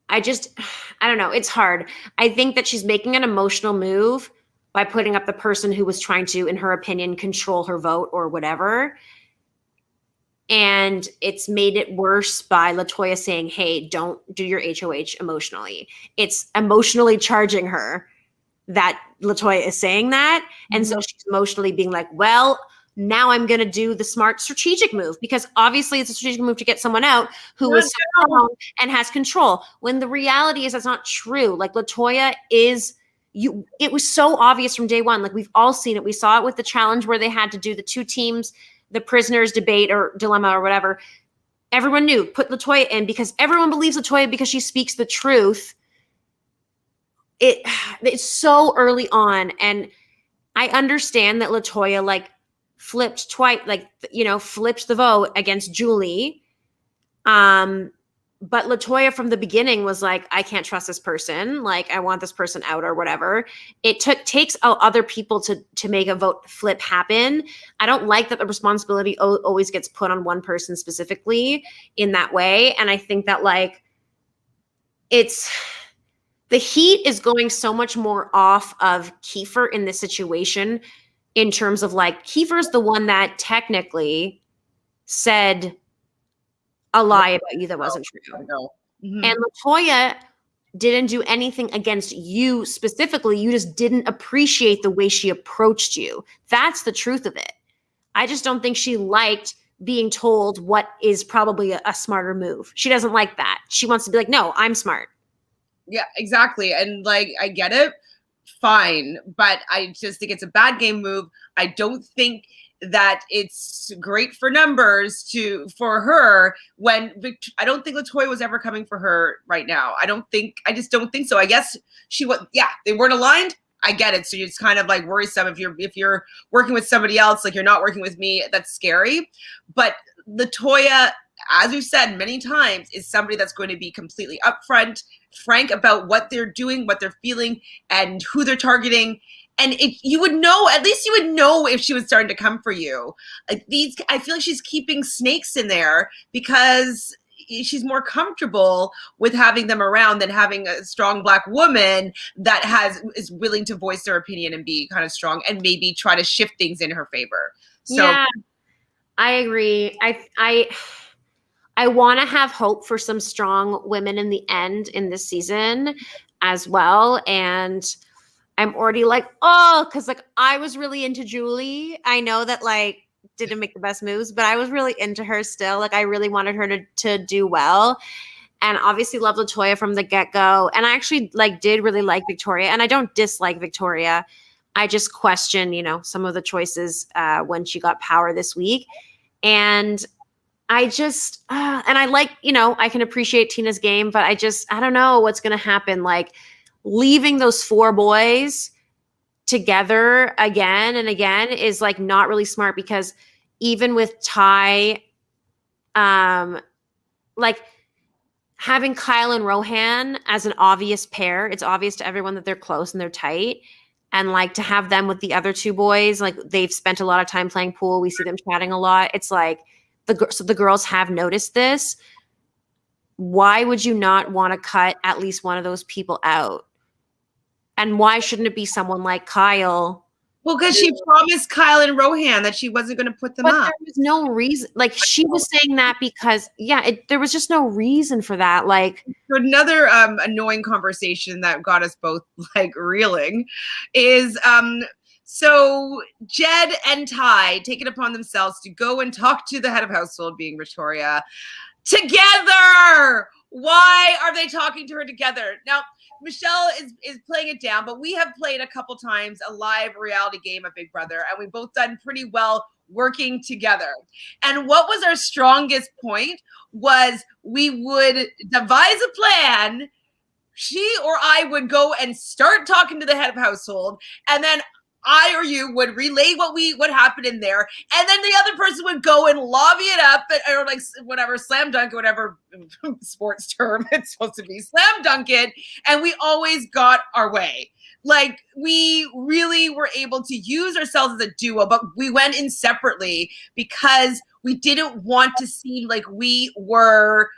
I don't know. It's hard. I think that she's making an emotional move by putting up the person who was trying to, in her opinion, control her vote or whatever. And it's made it worse by Latoya saying, hey, don't do your HOH emotionally. It's emotionally charging her that Latoya is saying that. And so she's emotionally being like, well, now I'm going to do the smart strategic move, because obviously it's a strategic move to get someone out who is so strong and has control, when the reality is that's not true. Like Latoya is it was so obvious from day one. Like we've all seen it. We saw it with the challenge where they had to do the 2 teams, the prisoners debate or dilemma or whatever. Everyone knew, put Latoya in, because everyone believes Latoya because she speaks the truth. It's so early on. And I understand that Latoya like flipped twice, like, you know, flipped the vote against Julie. But Latoya from the beginning was like, I can't trust this person. Like, I want this person out or whatever. It takes other people to make a vote flip happen. I don't like that the responsibility always gets put on one person specifically in that way. And I think that like, the heat is going so much more off of Kiefer in this situation, in terms of like, Kiefer's the one that technically said a lie about you that wasn't true. Mm-hmm. And Latoya didn't do anything against you specifically. You just didn't appreciate the way she approached you. That's the truth of it. I just don't think she liked being told what is probably a smarter move. She doesn't like that. She wants to be like, no, I'm smart. Yeah, exactly. And like, I get it. Fine. But I just think it's a bad game move. I don't think that it's great for numbers for her when I don't think Latoya was ever coming for her right now. I just don't think so. I guess they weren't aligned. I get it. So it's kind of like worrisome if you're working with somebody else, like you're not working with me, that's scary. But Latoya, as we've said many times, is somebody that's going to be completely upfront, frank about what they're doing, what they're feeling, and who they're targeting. And you would know, at least you would know if she was starting to come for you. I feel like she's keeping snakes in there because she's more comfortable with having them around than having a strong black woman that is willing to voice their opinion and be kind of strong and maybe try to shift things in her favor. So yeah, I agree. I want to have hope for some strong women in the end in this season as well. And I'm already like, oh, because like I was really into Julie. I know that like didn't make the best moves, but I was really into her still. Like I really wanted her to do well. And obviously loved Latoya from the get-go. And I actually like did really like Victoria. And I don't dislike Victoria. I just question, some of the choices when she got power this week. And I just, and I like, I can appreciate Tina's game, but I don't know what's going to happen. Like leaving those 4 boys together again and again is like not really smart, because even with Ty, like having Kyle and Rohan as an obvious pair, it's obvious to everyone that they're close and they're tight. And like to have them with the other two boys, like they've spent a lot of time playing pool. We see them chatting a lot. It's like so the girls have noticed this. Why would you not want to cut at least one of those people out? And why shouldn't it be someone like Kyle? Well, because she promised Kyle and Rohan that she wasn't going to put them But up. there was no reason. Like she was saying that because, there was just no reason for that. Like Another annoying conversation that got us both like reeling is so Jed and Ty take it upon themselves to go and talk to the head of household, being Victoria, together. Why are they talking to her together? Now, Michelle is playing it down, but we have played a couple times a live reality game of Big Brother, and we've both done pretty well working together. And what was our strongest point was we would devise a plan. She or I would go and start talking to the head of household, and then I or you would relay what happened in there, and then the other person would go and lobby it up, or like whatever, slam dunk, whatever sports term it's supposed to be, slam dunk it, and we always got our way. Like we really were able to use ourselves as a duo, but we went in separately because we didn't want to seem like we were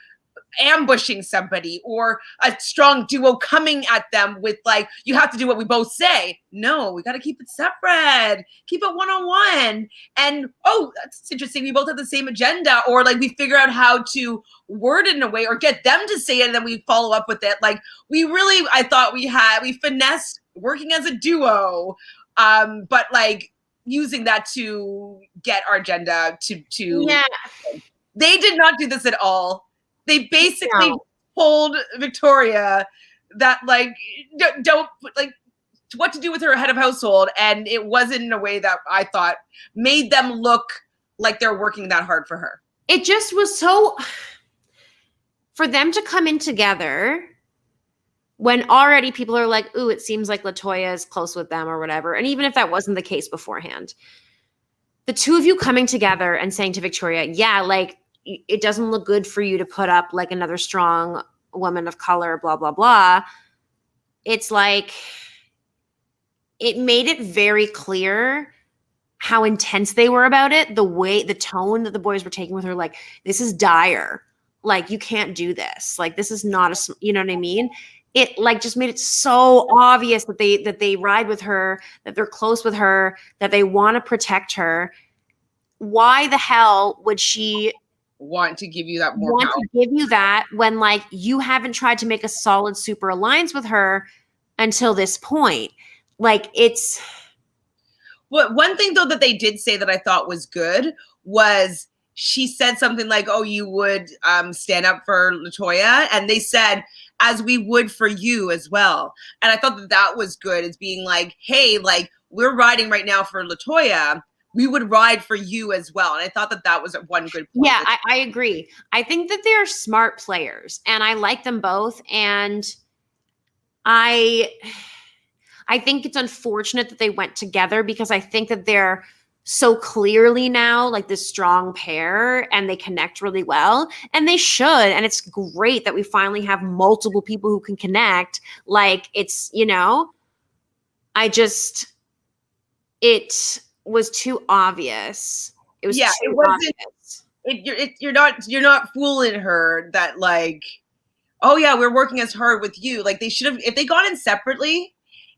ambushing somebody or a strong duo coming at them with like, you have to do what we both say. No, we got to keep it separate, keep it one-on-one. And that's interesting, we both have the same agenda, or like we figure out how to word it in a way or get them to say it and then we follow up with it. Like I thought we finessed working as a duo, but like using that to get our agenda to They did not do this at all. They basically told Victoria that like don't like what to do with her head of household, and it wasn't in a way that I thought made them look like they're working that hard for her. It just was so, for them to come in together when already people are like, ooh, it seems like LaToya is close with them or whatever. And even if that wasn't the case beforehand, the two of you coming together and saying to Victoria, yeah, like, it doesn't look good for you to put up like another strong woman of color, blah, blah, blah. It's like, it made it very clear how intense they were about it. The tone that the boys were taking with her, like, this is dire. Like, you can't do this. Like, this is not you know what I mean? It like just made it so obvious that they ride with her, that they're close with her, that they want to protect her. Why the hell would she want to give you that more power. To give you that when like you haven't tried to make a solid super alliance with her until this point? Like it's one thing though that they did say that I thought was good was she said something like, oh, you would stand up for LaToya, and they said, as we would for you as well. And I thought that was good, as being like, hey, like we're riding right now for LaToya, we would ride for you as well. And I thought that was one good point. Yeah, I agree. I think that they're smart players and I like them both. And I think it's unfortunate that they went together, because I think that they're so clearly now like this strong pair and they connect really well, and they should. And it's great that we finally have multiple people who can connect. Like it's, it was too obvious. It was too obvious. You're not fooling her that like, oh yeah, we're working as hard with you. Like they should have, if they got in separately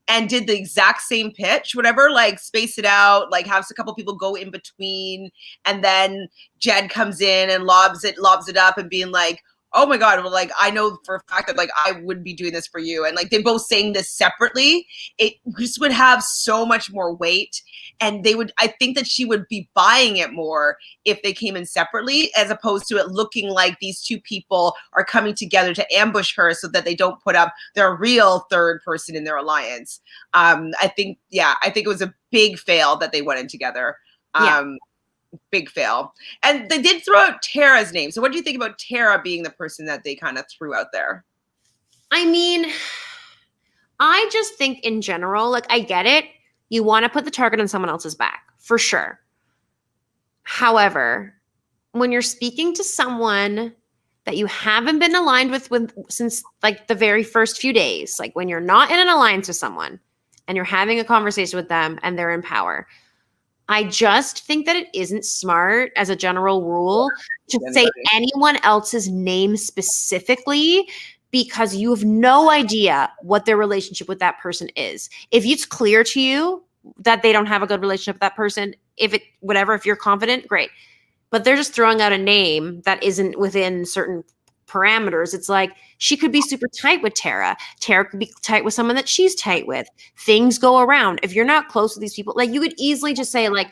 and did the exact same pitch, whatever, like space it out, like have a couple people go in between, and then Jed comes in and lobs it up and being like, oh my God, well, like, I know for a fact that like I would be doing this for you. And like they both saying this separately, it just would have so much more weight. And I think that she would be buying it more if they came in separately, as opposed to it looking like these two people are coming together to ambush her so that they don't put up their real third person in their alliance. I think it was a big fail that they went in together. Big fail. And they did throw out Tara's name. So what do you think about Tara being the person that they kind of threw out there? I mean, I just think in general, like I get it. You want to put the target on someone else's back, for sure. However, when you're speaking to someone that you haven't been aligned with since like the very first few days, like when you're not in an alliance with someone and you're having a conversation with them and they're in power, I just think that it isn't smart as a general rule to say anyone else's name specifically, because you have no idea what their relationship with that person is. If it's clear to you that they don't have a good relationship with that person, if you're confident, great. But they're just throwing out a name that isn't within certain parameters. It's like, she could be super tight with Tara. Tara could be tight with someone that she's tight with. Things go around. If you're not close with these people, like, you could easily just say, like,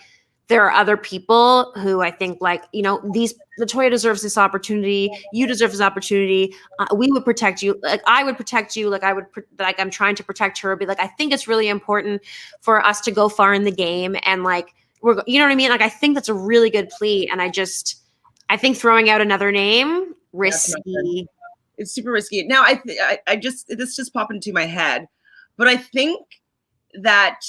there are other people who I think, like, Latoya deserves this opportunity. You deserve this opportunity. We would protect you. Like, I would protect you. Like, I'm trying to protect her. Be like, I think it's really important for us to go far in the game. And like, you know what I mean? Like, I think that's a really good plea. And I think throwing out another name, risky. It's super risky. Now, this just popped into my head, but I think that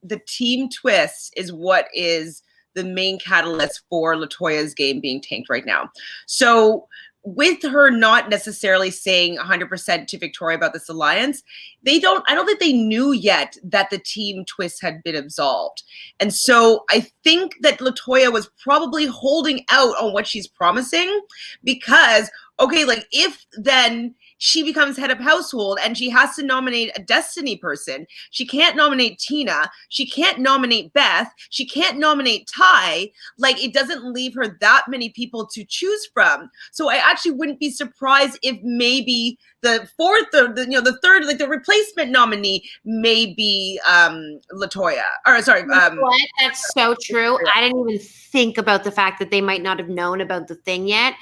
the team twist is what is the main catalyst for Latoya's game being tanked right now. So with her not necessarily saying 100% to Victoria about this alliance, I don't think they knew yet that the team twist had been absolved. And so I think that Latoya was probably holding out on what she's promising, because, okay, like, if then she becomes head of household and she has to nominate a Destiny person, she can't nominate Tina, she can't nominate Beth, she can't nominate Ty. Like, it doesn't leave her that many people to choose from. So I actually wouldn't be surprised if maybe the fourth or the third, like the replacement nominee may be Latoya. Or sorry. What? That's so true. I didn't even think about the fact that they might not have known about the thing yet.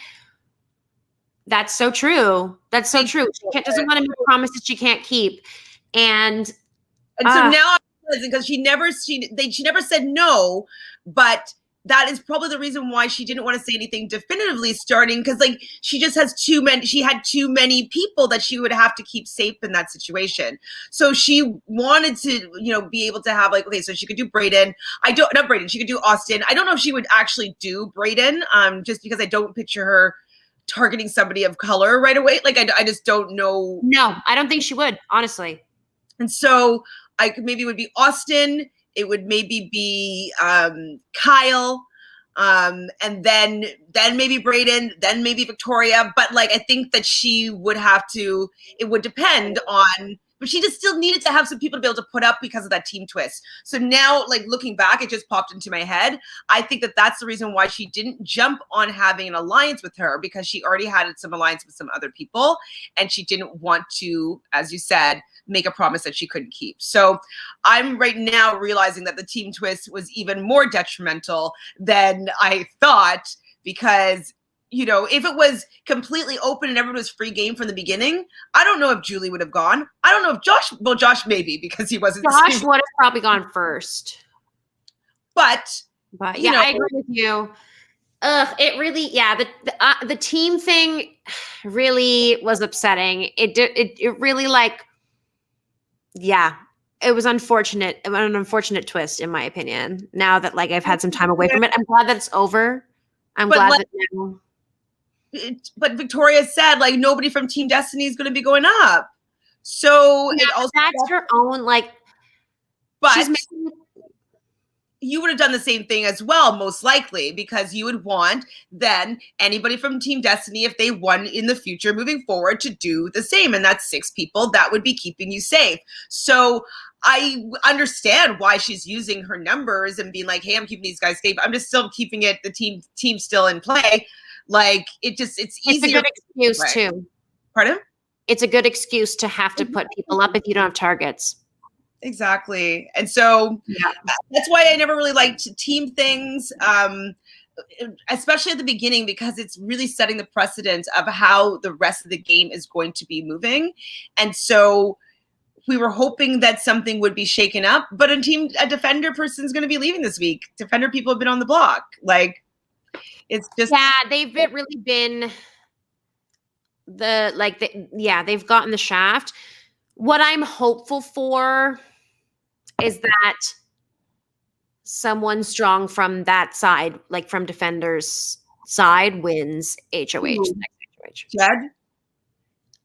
That's so true. That's so true. She doesn't want to make promises she can't keep. And so now I'm realizing, because she never said no, but that is probably the reason why she didn't want to say anything definitively starting, because like she had too many people that she would have to keep safe in that situation. So she wanted to, be able to have, like, okay, so she could do Brayden. Not Brayden, she could do Austin. I don't know if she would actually do Brayden, just because I don't picture her targeting somebody of color right away. Like, I just don't know. No, I don't think she would, honestly. And so maybe it would be Austin. It would maybe be Kyle, and then maybe Brayden, then maybe Victoria. But like, I think that she would have to. It would depend on. But she just still needed to have some people to be able to put up because of that team twist. So now, like, looking back, it just popped into my head. I think that that's the reason why she didn't jump on having an alliance with her, because she already had some alliance with some other people. And she didn't want to, as you said, make a promise that she couldn't keep. So I'm right now realizing that the team twist was even more detrimental than I thought, because if it was completely open and everyone was free game from the beginning, I don't know if Julie would have gone. I don't know if Josh maybe, because he wasn't. Josh would have probably gone first. But yeah, I agree with you. It really, the team thing really was upsetting. It really, like, it was unfortunate, an unfortunate twist, in my opinion. Now that, like, I've had some time away from it, I'm glad that it's over. I'm glad that now. But Victoria said, like, nobody from Team Destiny is going to be going up. So that's her own, like, but you would have done the same thing as well, most likely, because you would want then anybody from Team Destiny, if they won in the future moving forward, to do the same. And that's 6 people that would be keeping you safe. So I understand why she's using her numbers and being like, hey, I'm keeping these guys safe. I'm just still keeping it, the team still in play. Like, it's easier. It's a good excuse too. Pardon? It's a good excuse to have to put people up if you don't have targets. Exactly. And so that's why I never really liked team things, especially at the beginning, because it's really setting the precedent of how the rest of the game is going to be moving. And so we were hoping that something would be shaken up, but a defender person is going to be leaving this week. Defender people have been on the block. Like, it's just, they've really been they've gotten the shaft. What I'm hopeful for is that someone strong from that side, like from defenders side, wins HOH. Ooh. Next HOH. Jed?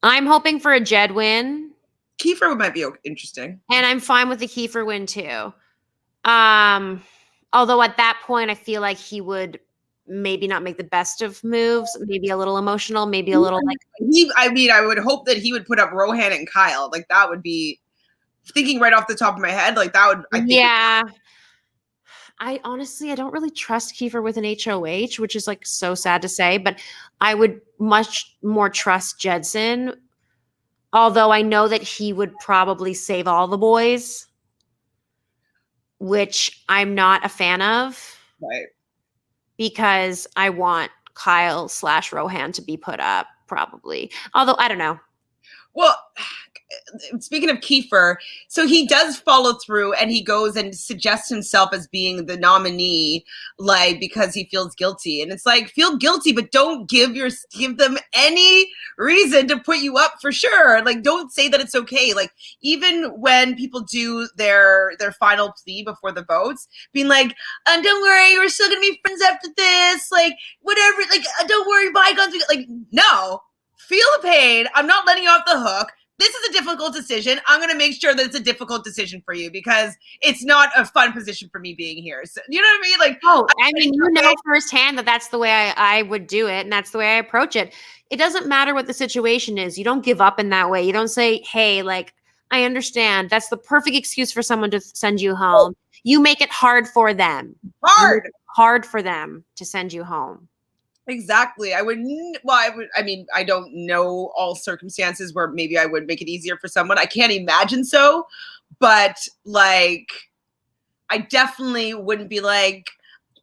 I'm hoping for a Jed win, Kiefer might be interesting. and I'm fine with the Kiefer win too. Um, although at that point, I feel like he would maybe not make the best of moves, maybe a little emotional, maybe a little like I mean, I would hope that he would put up Rohan and Kyle. Like that would be thinking right off the top of my head. Like that would, I think. yeah. I honestly, I don't really trust Kiefer with an HOH, which is like so sad to say, but I would much more trust Jedson. Although I know that he would probably save all the boys, which I'm not a fan of. Right. Because I want Kyle / Rohan to be put up, probably. Although I don't know. Well, speaking of Kiefer, so he does follow through and he goes and suggests himself as being the nominee, like because he feels guilty. And it's like, feel guilty, but don't give them any reason to put you up for sure. Like, don't say that it's okay. Like, even when people do their final plea before the votes, being like, don't worry, we're still gonna be friends after this. Like, whatever. Like, don't worry, bygones. Like, no. Feel the pain. I'm not letting you off the hook. This is a difficult decision. I'm going to make sure that it's a difficult decision for you because it's not a fun position for me being here. So, you know what I mean? Like, oh, I mean, you know firsthand that that's the way I would do it, and that's the way I approach it. It doesn't matter what the situation is. You don't give up in that way. You don't say, hey, like, I understand. That's the perfect excuse for someone to send you home. You make it hard for them. Hard for them to send you home. Exactly. I mean, I don't know all circumstances where maybe I would make it easier for someone. I can't imagine so, but like, I definitely wouldn't be like,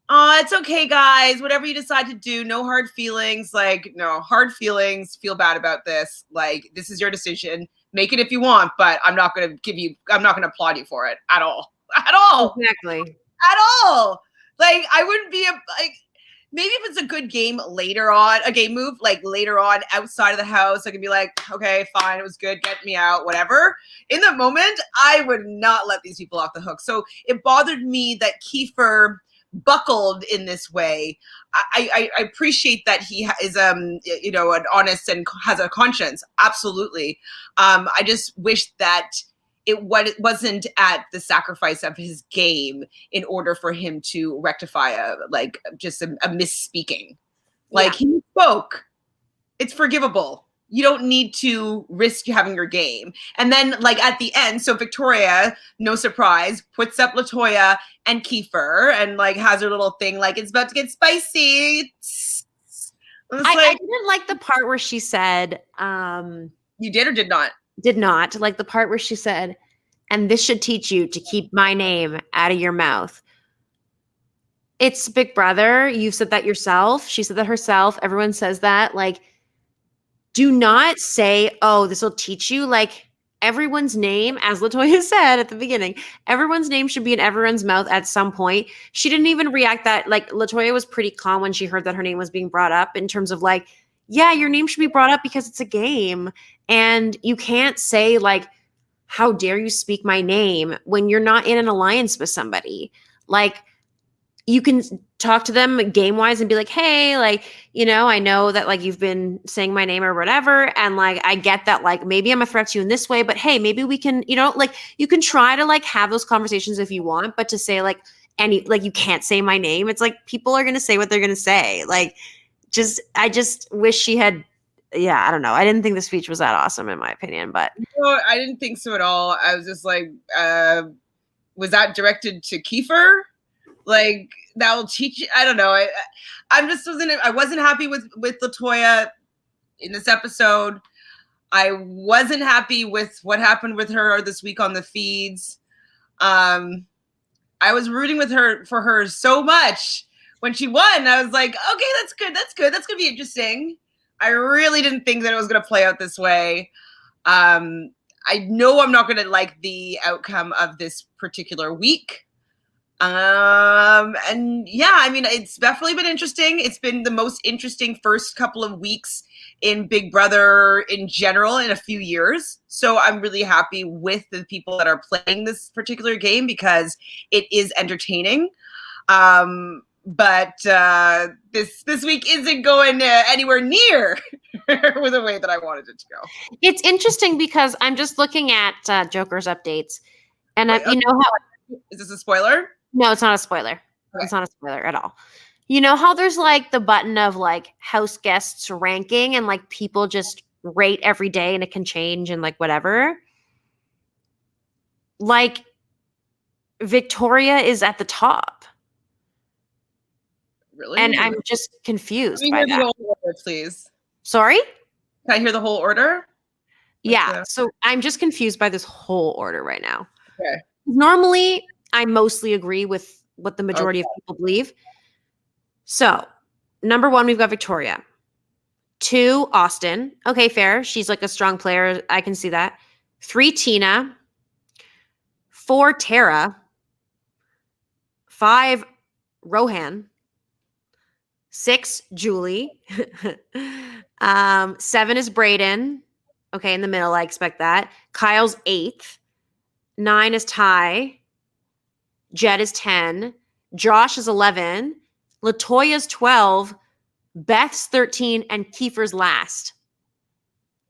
oh, it's okay, guys. Whatever you decide to do, no hard feelings. Like, no hard feelings. Feel bad about this. Like, this is your decision. Make it if you want, but I'm not going to applaud you for it at all. At all. Exactly. At all. Like, I wouldn't be maybe if it's a good game later on, a game move, like later on outside of the house, I can be like, okay, fine, it was good, get me out, whatever. In the moment, I would not let these people off the hook. So it bothered me that Kiefer buckled in this way. I appreciate that he is an honest and has a conscience. Absolutely. I just wish that it wasn't at the sacrifice of his game in order for him to rectify a misspeaking. Like, he spoke. It's forgivable. You don't need to risk having your game. And then, like, at the end, so Victoria, no surprise, puts up LaToya and Kiefer and, like, has her little thing, like, it's about to get spicy. I didn't like the part where she said, you did or did not? Did not. Like the part where she said, and this should teach you to keep my name out of your mouth. It's Big Brother. You've said that yourself. She said that herself. Everyone says that. Like, do not say, oh, this will teach you. Like, everyone's name, as LaToya said at the beginning, everyone's name should be in everyone's mouth at some point. She didn't even react that. Like, LaToya was pretty calm when she heard that her name was being brought up in terms of like, yeah, your name should be brought up because it's a game. And you can't say like, how dare you speak my name when you're not in an alliance with somebody. Like, you can talk to them game wise and be like, hey, like, you know, I know that like you've been saying my name or whatever. And like, I get that, like, maybe I'm a threat to you in this way, but hey, maybe we can, you know, like you can try to like have those conversations if you want, but to say like, you can't say my name. It's like, people are going to say what they're going to say. Like, I just wish she had, I don't know. I didn't think the speech was that awesome in my opinion, but. No, I didn't think so at all. I was just like, was that directed to Kiefer? Like, that will teach you. I don't know. I wasn't happy with LaToya in this episode. I wasn't happy with what happened with her this week on the feeds. I was rooting for her so much when she won. I was like, okay, that's good. That's good. That's going to be interesting. I really didn't think that it was going to play out this way. I know I'm not going to like the outcome of this particular week. And yeah, I mean, it's definitely been interesting. It's been the most interesting first couple of weeks in Big Brother in general in a few years. So I'm really happy with the people that are playing this particular game because it is entertaining. But this week isn't going anywhere near with the way that I wanted it to go. It's interesting because I'm just looking at Joker's updates, and Wait, you know how is this a spoiler? no, it's not a spoiler. Okay. It's not a spoiler at all. You know how there's like the button of like house guests ranking and like people just rate every day and it can change and like whatever. Like Victoria is at the top. Really? And I'm just confused by Let me hear that. the whole order, please. Sorry? Can I hear the whole order? Yeah. So I'm just confused by this whole order right now. Okay. Normally, I mostly agree with what the majority of people believe. So, number 1, we've got Victoria. 2, Austin. Okay, fair. She's like a strong player. I can see that. 3, Tina. 4, Tara. 5, Rohan. 6, Julie. 7 is Brayden. Okay, in the middle, I expect that. Kyle's 8th. 9 is Ty. Jed is 10. Josh is 11. Latoya's 12. Beth's 13. And Kiefer's last.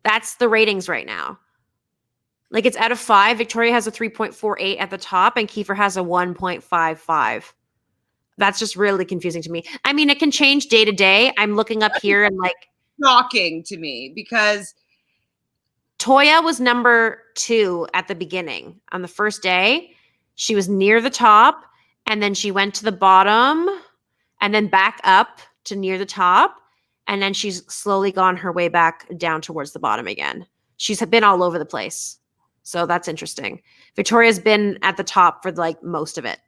That's the ratings right now. Like it's out of 5. Victoria has a 3.48 at the top and Kiefer has a 1.55. That's just really confusing to me. I mean, it can change day to day. I'm looking up here and like shocking to me because Toya was number 2 at the beginning. On the first day, she was near the top and then she went to the bottom and then back up to near the top. And then she's slowly gone her way back down towards the bottom again. She's been all over the place. So that's interesting. Victoria's been at the top for like most of it.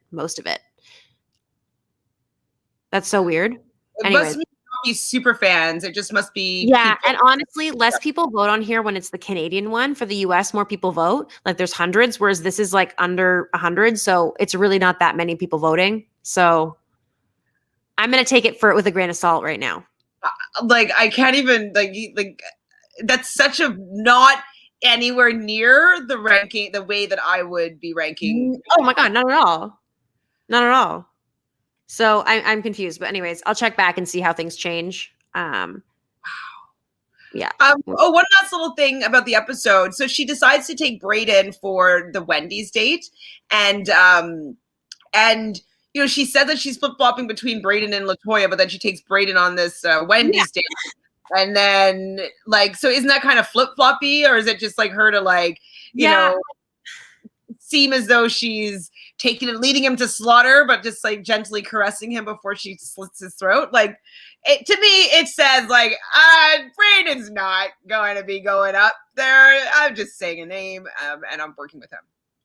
That's so weird. It must be super fans. It just must be. Yeah. And honestly, less people vote on here when it's the Canadian one. For the US, more people vote. Like there's hundreds, whereas this is like under 100. So it's really not that many people voting. So I'm going to take it with a grain of salt right now. Like I can't even like that's such a not anywhere near the ranking, the way that I would be ranking. Oh my God, not at all. Not at all. So I'm confused, but anyways, I'll check back and see how things change. Yeah. Oh, one last little thing about the episode. So she decides to take Brayden for the Wendy's date, and you know, she said that she's flip-flopping between Brayden and Latoya, but then she takes Brayden on this Wendy's date. And then, like, so isn't that kind of flip-floppy, or is it just like her to like, you know, seem as though she's taking and leading him to slaughter, but just like gently caressing him before she slits his throat? Like, to me, it says like, Brayden's not going to be going up there. I'm just saying a name, and I'm working with him,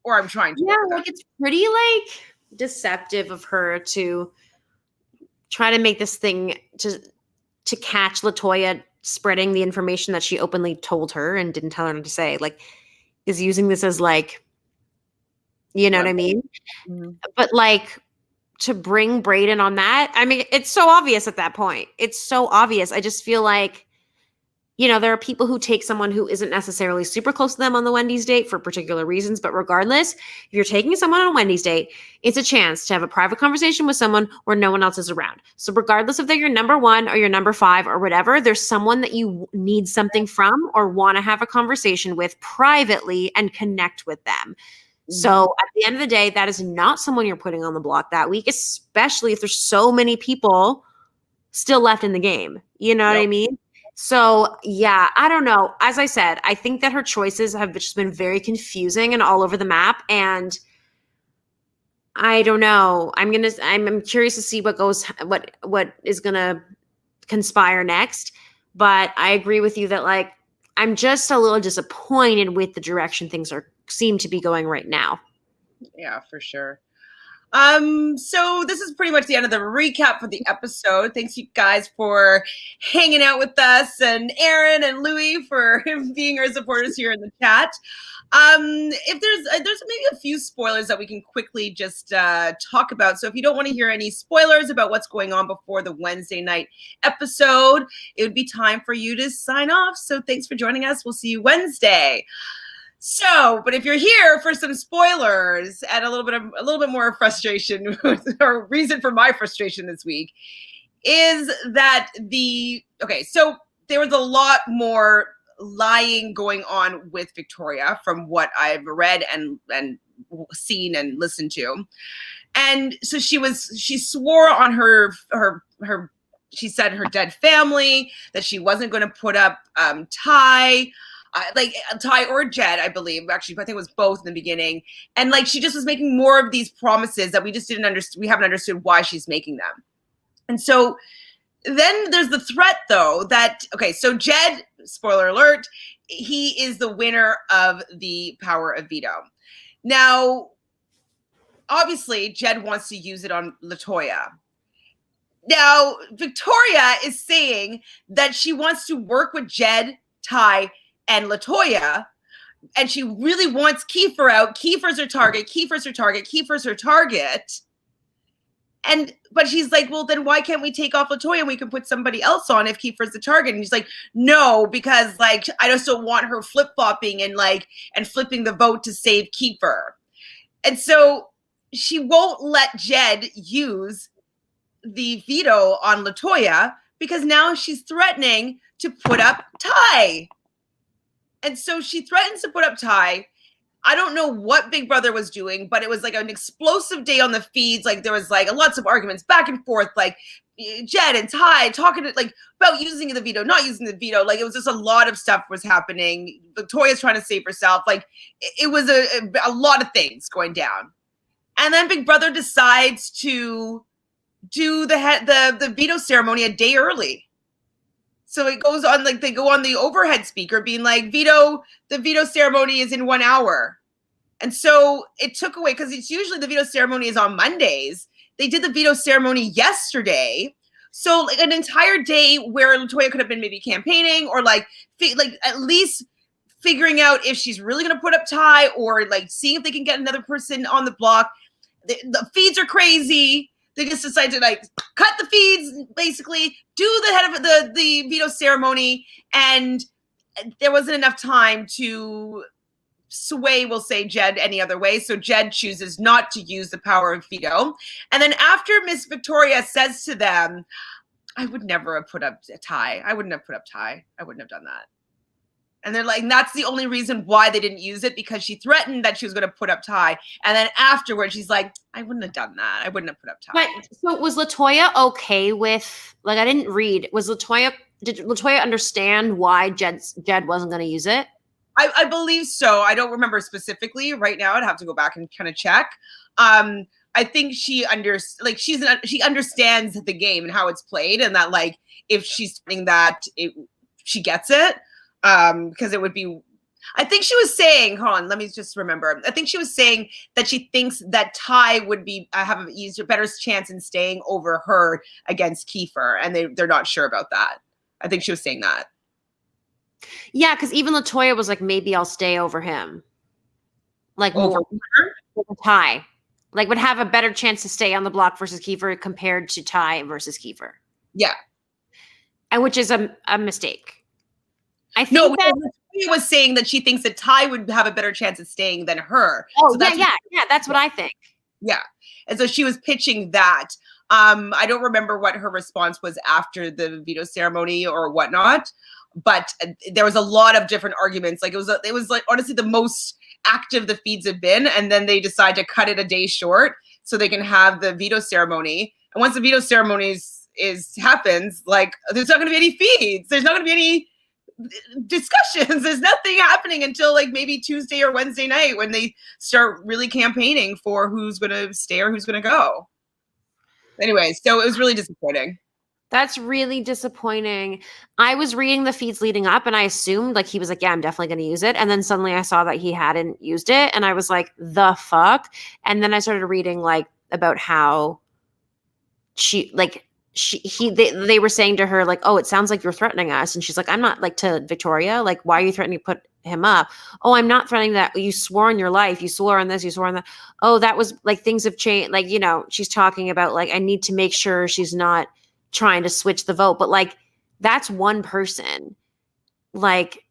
or I'm trying to. Yeah, like it's pretty like deceptive of her to try to make this thing to catch Latoya spreading the information that she openly told her and didn't tell her what to say. Like, is using this as like, you know what I mean? Mm-hmm. But like to bring Brayden on that, I mean, it's so obvious at that point. It's so obvious. I just feel like, you know, there are people who take someone who isn't necessarily super close to them on the Wendy's date for particular reasons. But regardless, if you're taking someone on a Wendy's date, it's a chance to have a private conversation with someone where no one else is around. So regardless if they're your number 1 or your number 5 or whatever, there's someone that you need something from or want to have a conversation with privately and connect with them. So at the end of the day, that is not someone you're putting on the block that week, especially if there's so many people still left in the game. You know what I mean? So yeah, I don't know. As I said, I think that her choices have just been very confusing and all over the map. And I don't know. I'm curious to see what is gonna conspire next. But I agree with you that like I'm just a little disappointed with the direction things seem to be going right now. Yeah, for sure. So this is pretty much the end of the recap for the episode. Thanks you guys for hanging out with us, and Aaron and Louie for being our supporters here in the chat. If there's maybe a few spoilers that we can quickly just talk about. So if you don't want to hear any spoilers about what's going on before the Wednesday night episode, it would be time for you to sign off. So thanks for joining us. We'll see you Wednesday. So, but if you're here for some spoilers and a little bit more frustration, or reason for my frustration this week, is that so there was a lot more lying going on with Victoria from what I've read and seen and listened to. And so she swore on her she said her dead family that she wasn't going to put up Ty. Ty or Jed, I believe. Actually, I think it was both in the beginning. And like she just was making more of these promises that we just didn't understand. We haven't understood why she's making them. And so then there's the threat, though, that so Jed, spoiler alert, he is the winner of the power of veto. Now, obviously, Jed wants to use it on LaToya. Now, Victoria is saying that she wants to work with Jed, Ty, and LaToya, and she really wants Kiefer out. Kiefer's her target. Kiefer's her target. Kiefer's her target. But she's like, well, then why can't we take off LaToya and we can put somebody else on if Kiefer's the target? And he's like, no, because like I just don't want her flip-flopping and flipping the vote to save Kiefer. And so she won't let Jed use the veto on LaToya because now she's threatening to put up Ty. And so she threatens to put up Ty. I don't know what Big Brother was doing, but it was like an explosive day on the feeds. Like there was like lots of arguments back and forth, like Jed and Ty talking about using the veto, not using the veto. Like it was just a lot of stuff was happening. Victoria's trying to save herself. Like it was a lot of things going down. And then Big Brother decides to do the veto ceremony a day early. So it goes on, like they go on the overhead speaker being like, the veto ceremony is in 1 hour. And so it took away, because it's usually the veto ceremony is on Mondays. They did the veto ceremony yesterday. So like an entire day where LaToya could have been maybe campaigning or like at least figuring out if she's really going to put up Ty or like seeing if they can get another person on the block. The feeds are crazy. They just decided to like cut the feeds, basically do the head of the veto ceremony, and there wasn't enough time to sway, we'll say, Jed any other way. So Jed chooses not to use the power of veto. And then after Miss Victoria says to them, I would never have put up Ty. I wouldn't have put up Ty. I wouldn't have done that. And they're like, that's the only reason why they didn't use it, because she threatened that she was going to put up Ty. And then afterwards, she's like, I wouldn't have done that. I wouldn't have put up Ty. But so was LaToya okay with, like, I didn't read, did LaToya understand why Jed wasn't going to use it? I believe so. I don't remember specifically right now. I'd have to go back and kind of check. I think she understands the game and how it's played, and that like if she's saying that, she gets it. Because it would be, I think she was saying, hold on, let me just remember. I think she was saying that she thinks that Ty would have a better chance in staying over her against Kiefer, and they're not sure about that. I think she was saying that. Yeah, because even LaToya was like, maybe I'll stay over him. Like over Ty. Like would have a better chance to stay on the block versus Kiefer compared to Ty versus Kiefer. Yeah. And which is a mistake. I think no, she was saying that she thinks that Ty would have a better chance of staying than her. Oh, so that's what I think. Yeah. And so she was pitching that. I don't remember what her response was after the veto ceremony or whatnot, but there was a lot of different arguments. Like it was like honestly the most active the feeds have been, and then they decide to cut it a day short so they can have the veto ceremony. And once the veto ceremony happens, like there's not going to be any feeds. There's not going to be any discussions. There's nothing happening until like maybe Tuesday or Wednesday night when they start really campaigning for who's going to stay or who's going to go. Anyway, so it was really disappointing. That's really disappointing. I was reading the feeds leading up and I assumed like he was like, yeah, I'm definitely going to use it. And then suddenly I saw that he hadn't used it and I was like, the fuck? And then I started reading like about how they were saying to her like, oh, it sounds like you're threatening us, and she's like, I'm not, like, to Victoria, like, why are you threatening to put him up? Oh, I'm not threatening that. You swore on your life, you swore on this, you swore on that. Oh, that was like, things have changed, like, she's talking about like, I need to make sure she's not trying to switch the vote, but like, that's one person. Like,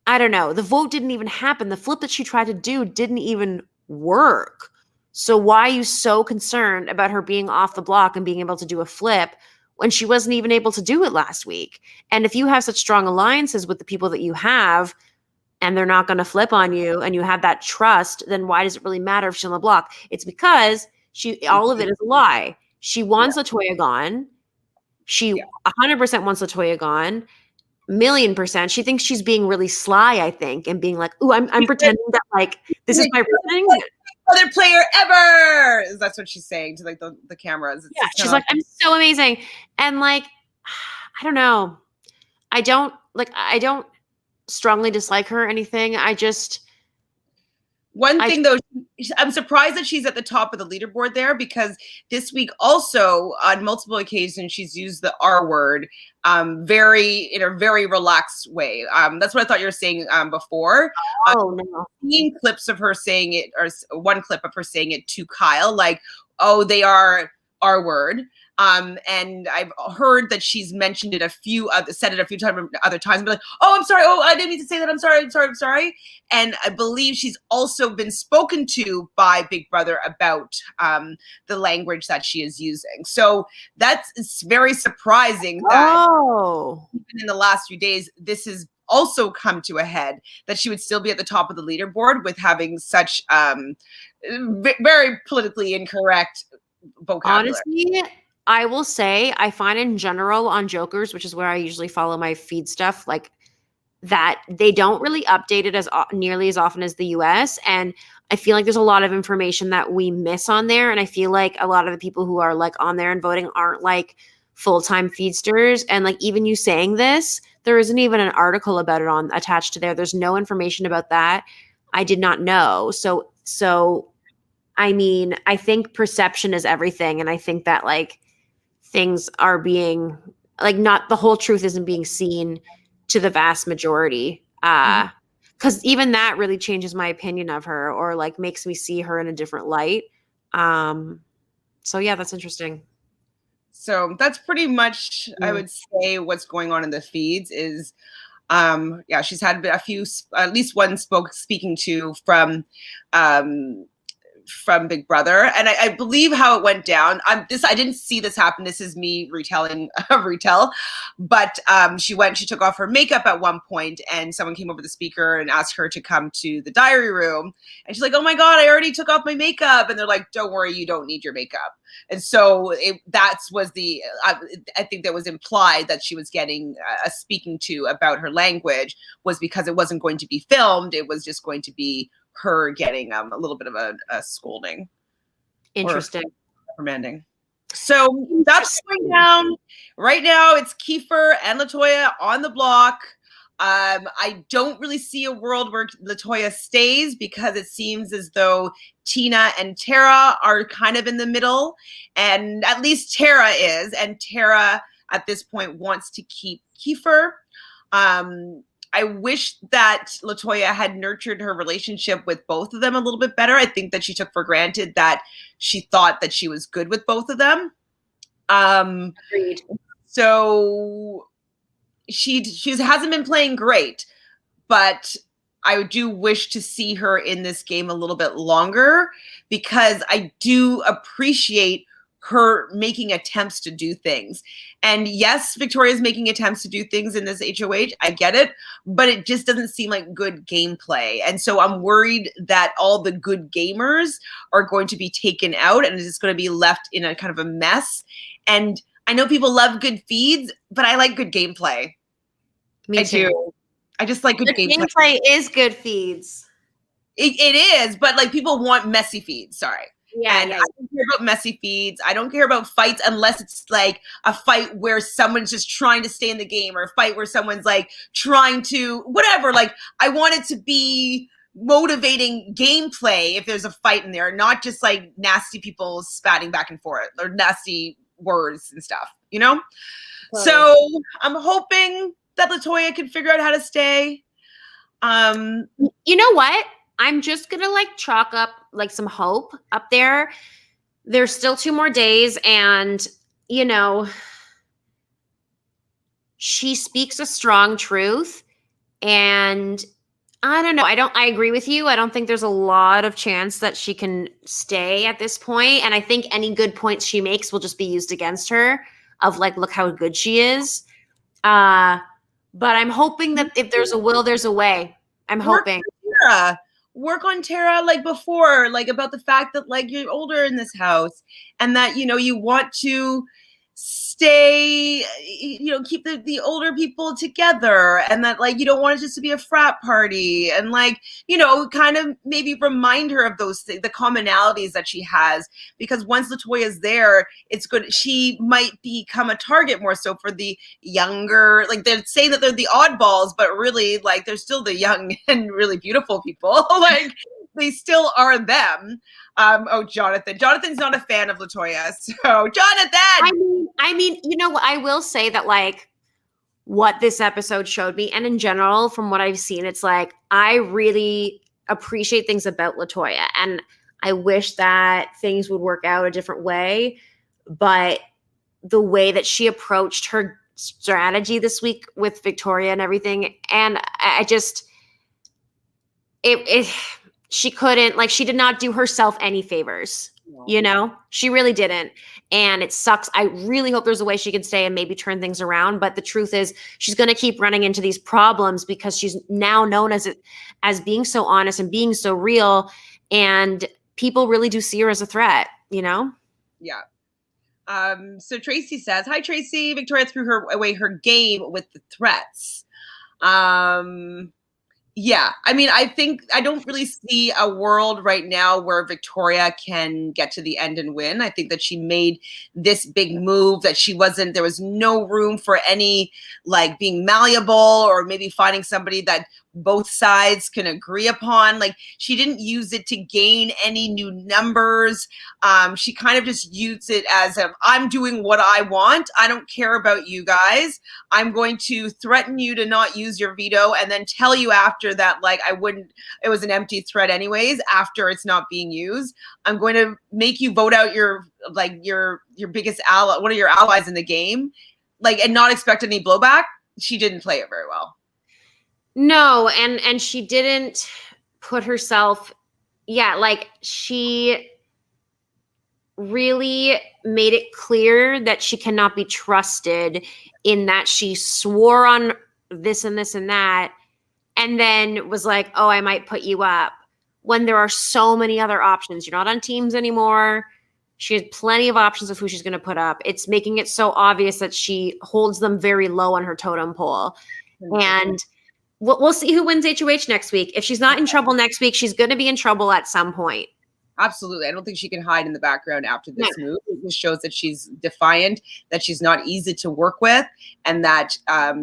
I don't know. The vote didn't even happen. The flip that she tried to do didn't even work. So why are you so concerned about her being off the block and being able to do a flip when she wasn't even able to do it last week? And if you have such strong alliances with the people that you have, and they're not going to flip on you, and you have that trust, then why does it really matter if she's on the block? It's because all of it is a lie. She wants Latoya gone. She 100% wants Latoya gone. 1,000,000%. She thinks she's being really sly, I think, and being like, "Ooh, I'm pretending that like this is my reasoning." Other player ever. That's what she's saying to like the cameras. Yeah, she's like, I'm so amazing, and like, I don't know. I don't strongly dislike her or anything. One thing though, I'm surprised that she's at the top of the leaderboard there, because this week also on multiple occasions she's used the R word in a very relaxed way. That's what I thought you were saying before. Oh no. Seeing clips of her saying it, or one clip of her saying it to Kyle, like, oh, they are R word. And I've heard that she's mentioned it said it a few times other times, but like, oh, I'm sorry. Oh, I didn't mean to say that. I'm sorry. And I believe she's also been spoken to by Big Brother about the language that she is using. So it's very surprising that even in the last few days, this has also come to a head, that she would still be at the top of the leaderboard with having such very politically incorrect vocabulary. Honestly, I will say, I find in general on Jokers, which is where I usually follow my feed stuff, like, that they don't really update it as nearly as often as the US. And I feel like there's a lot of information that we miss on there. And I feel like a lot of the people who are like on there and voting aren't like full-time feedsters. And like, even you saying this, there isn't even an article about it attached to there. There's no information about that. I did not know. So I mean, I think perception is everything. And I think that like, things are being like, not the whole truth isn't being seen to the vast majority. Because even that really changes my opinion of her, or like makes me see her in a different light. So yeah, that's interesting. So that's pretty much, I would say, what's going on in the feeds is, she's had a few, at least one speaking to from Big Brother, and I believe how it went down. I didn't see this happen. This is me retelling retell, but she took off her makeup at one point, and someone came over the speaker and asked her to come to the diary room, and she's like, "Oh my God, I already took off my makeup," and they're like, "Don't worry, you don't need your makeup." And so I think that was implied that she was getting a speaking to about her language, was because it wasn't going to be filmed. It was just going to be her getting a little bit of a scolding. Interesting. Reprimanding. So that's going down. Right now it's Kiefer and Latoya on the block. I don't really see a world where Latoya stays, because it seems as though Tina and Tara are kind of in the middle, and at least Tara is, and Tara at this point wants to keep Kiefer. I wish that Latoya had nurtured her relationship with both of them a little bit better. I think that she took for granted that she thought that she was good with both of them. Agreed. So she hasn't been playing great, but I do wish to see her in this game a little bit longer, because I do appreciate her making attempts to do things. And yes, Victoria's making attempts to do things in this HOH. I get it, but it just doesn't seem like good gameplay. And so I'm worried that all the good gamers are going to be taken out, and it's just going to be left in a kind of a mess. And I know people love good feeds, but I like good gameplay. Me too. Do. I just like good gameplay. Gameplay is good feeds. It is, but like, people want messy feeds. Sorry. Yeah, and I don't care about messy feeds. I don't care about fights unless it's like a fight where someone's just trying to stay in the game, or a fight where someone's like trying to whatever. Like, I want it to be motivating gameplay if there's a fight in there, not just like nasty people spatting back and forth or nasty words and stuff, you know? Totally. So I'm hoping that LaToya can figure out how to stay. You know what? I'm just gonna like chalk up like some hope up there. There's still 2 more days, and you know, she speaks a strong truth, and I don't know. I agree with you. I don't think there's a lot of chance that she can stay at this point. And I think any good points she makes will just be used against her of like, look how good she is. But I'm hoping that if there's a will, there's a way. I'm hoping. Work on Tara like before, like about the fact that like you're older in this house and that, you know, you want to stay, you know, keep the older people together, and that like you don't want it just to be a frat party, and like, you know, kind of maybe remind her of those things, the commonalities that she has, because once LaToya is there, it's good. She might become a target more so for the younger, like they're saying that they're the oddballs, but really like they're still the young and really beautiful people. Like they still are them. Jonathan. Jonathan's not a fan of LaToya. So, Jonathan! I mean, you know what? I will say that, like, what this episode showed me, and in general, from what I've seen, it's like, I really appreciate things about LaToya. And I wish that things would work out a different way. But the way that she approached her strategy this week with Victoria and everything, and I just, she couldn't, like, she did not do herself any favors, you know? She really didn't. And it sucks. I really hope there's a way she can stay and maybe turn things around. But the truth is she's going to keep running into these problems because she's now known as being so honest and being so real. And people really do see her as a threat, you know? Yeah. So Tracy says, hi, Tracy. Victoria threw away her game with the threats. Yeah, I mean, I don't really see a world right now where Victoria can get to the end and win. I think that she made this big move that there was no room for any like being malleable or maybe finding somebody that both sides can agree upon. Like she didn't use it to gain any new numbers. She kind of just used it as I'm doing what I want. I don't care about you guys. I'm going to threaten you to not use your veto and then tell you after that, like it was an empty threat anyways, after it's not being used. I'm going to make you vote out your biggest ally, one of your allies in the game, like, and not expect any blowback. She didn't play it very well. No, and she didn't put herself, like she really made it clear that she cannot be trusted, in that she swore on this and this and that, and then was like, oh, I might put you up, when there are so many other options. You're not on teams anymore. She has plenty of options of who she's going to put up. It's making it so obvious that she holds them very low on her totem pole. Mm-hmm. And we'll see who wins HOH next week. If she's not in trouble next week, she's going to be in trouble at some point. Absolutely. I don't think she can hide in the background after this move. It just shows that she's defiant, that she's not easy to work with, and that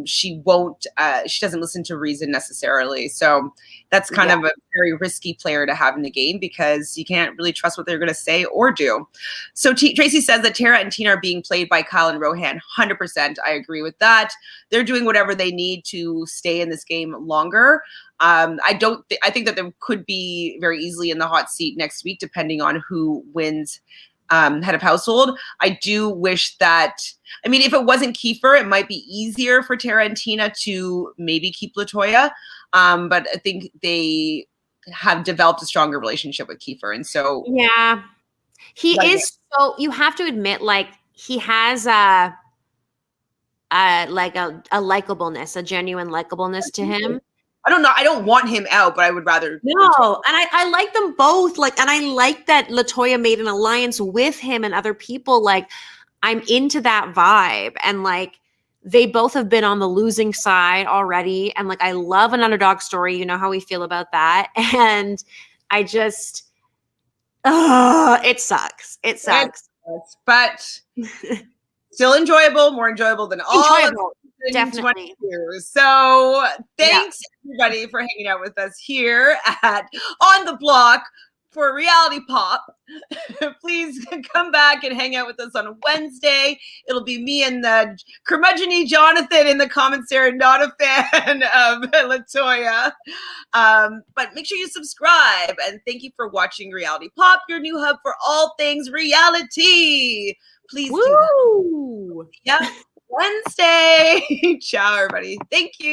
she doesn't listen to reason necessarily. So that's kind of a very risky player to have in the game, because you can't really trust what they're going to say or do. So Tracy says that Tara and Tina are being played by Kyle and Rohan. 100%. I agree with that. They're doing whatever they need to stay in this game longer. I think that they could be very easily in the hot seat next week, depending on who wins head of household. I do wish that, I mean, if it wasn't Kiefer, it might be easier for Tara and Tina to maybe keep LaToya. But I think they have developed a stronger relationship with Kiefer. And so. Yeah, he is. So you have to admit, like, he has a likableness, a genuine likableness to him. I don't know. I don't want him out, but I would rather. No, and I like them both. Like, and I like that LaToya made an alliance with him and other people. Like, I'm into that vibe. And like, they both have been on the losing side already. And like, I love an underdog story. You know how we feel about that. And I just, it sucks. It sucks. But still enjoyable, more enjoyable than all Definitely. 2022. So thanks everybody for hanging out with us here at On the Block for Reality Pop. Please come back and hang out with us on Wednesday. It'll be me and the curmudgeon Jonathan in the commentary, not a fan of Latoya. But make sure you subscribe, and thank you for watching Reality Pop, your new hub for all things reality. Please do that. Yeah, Wednesday. Ciao, everybody. Thank you.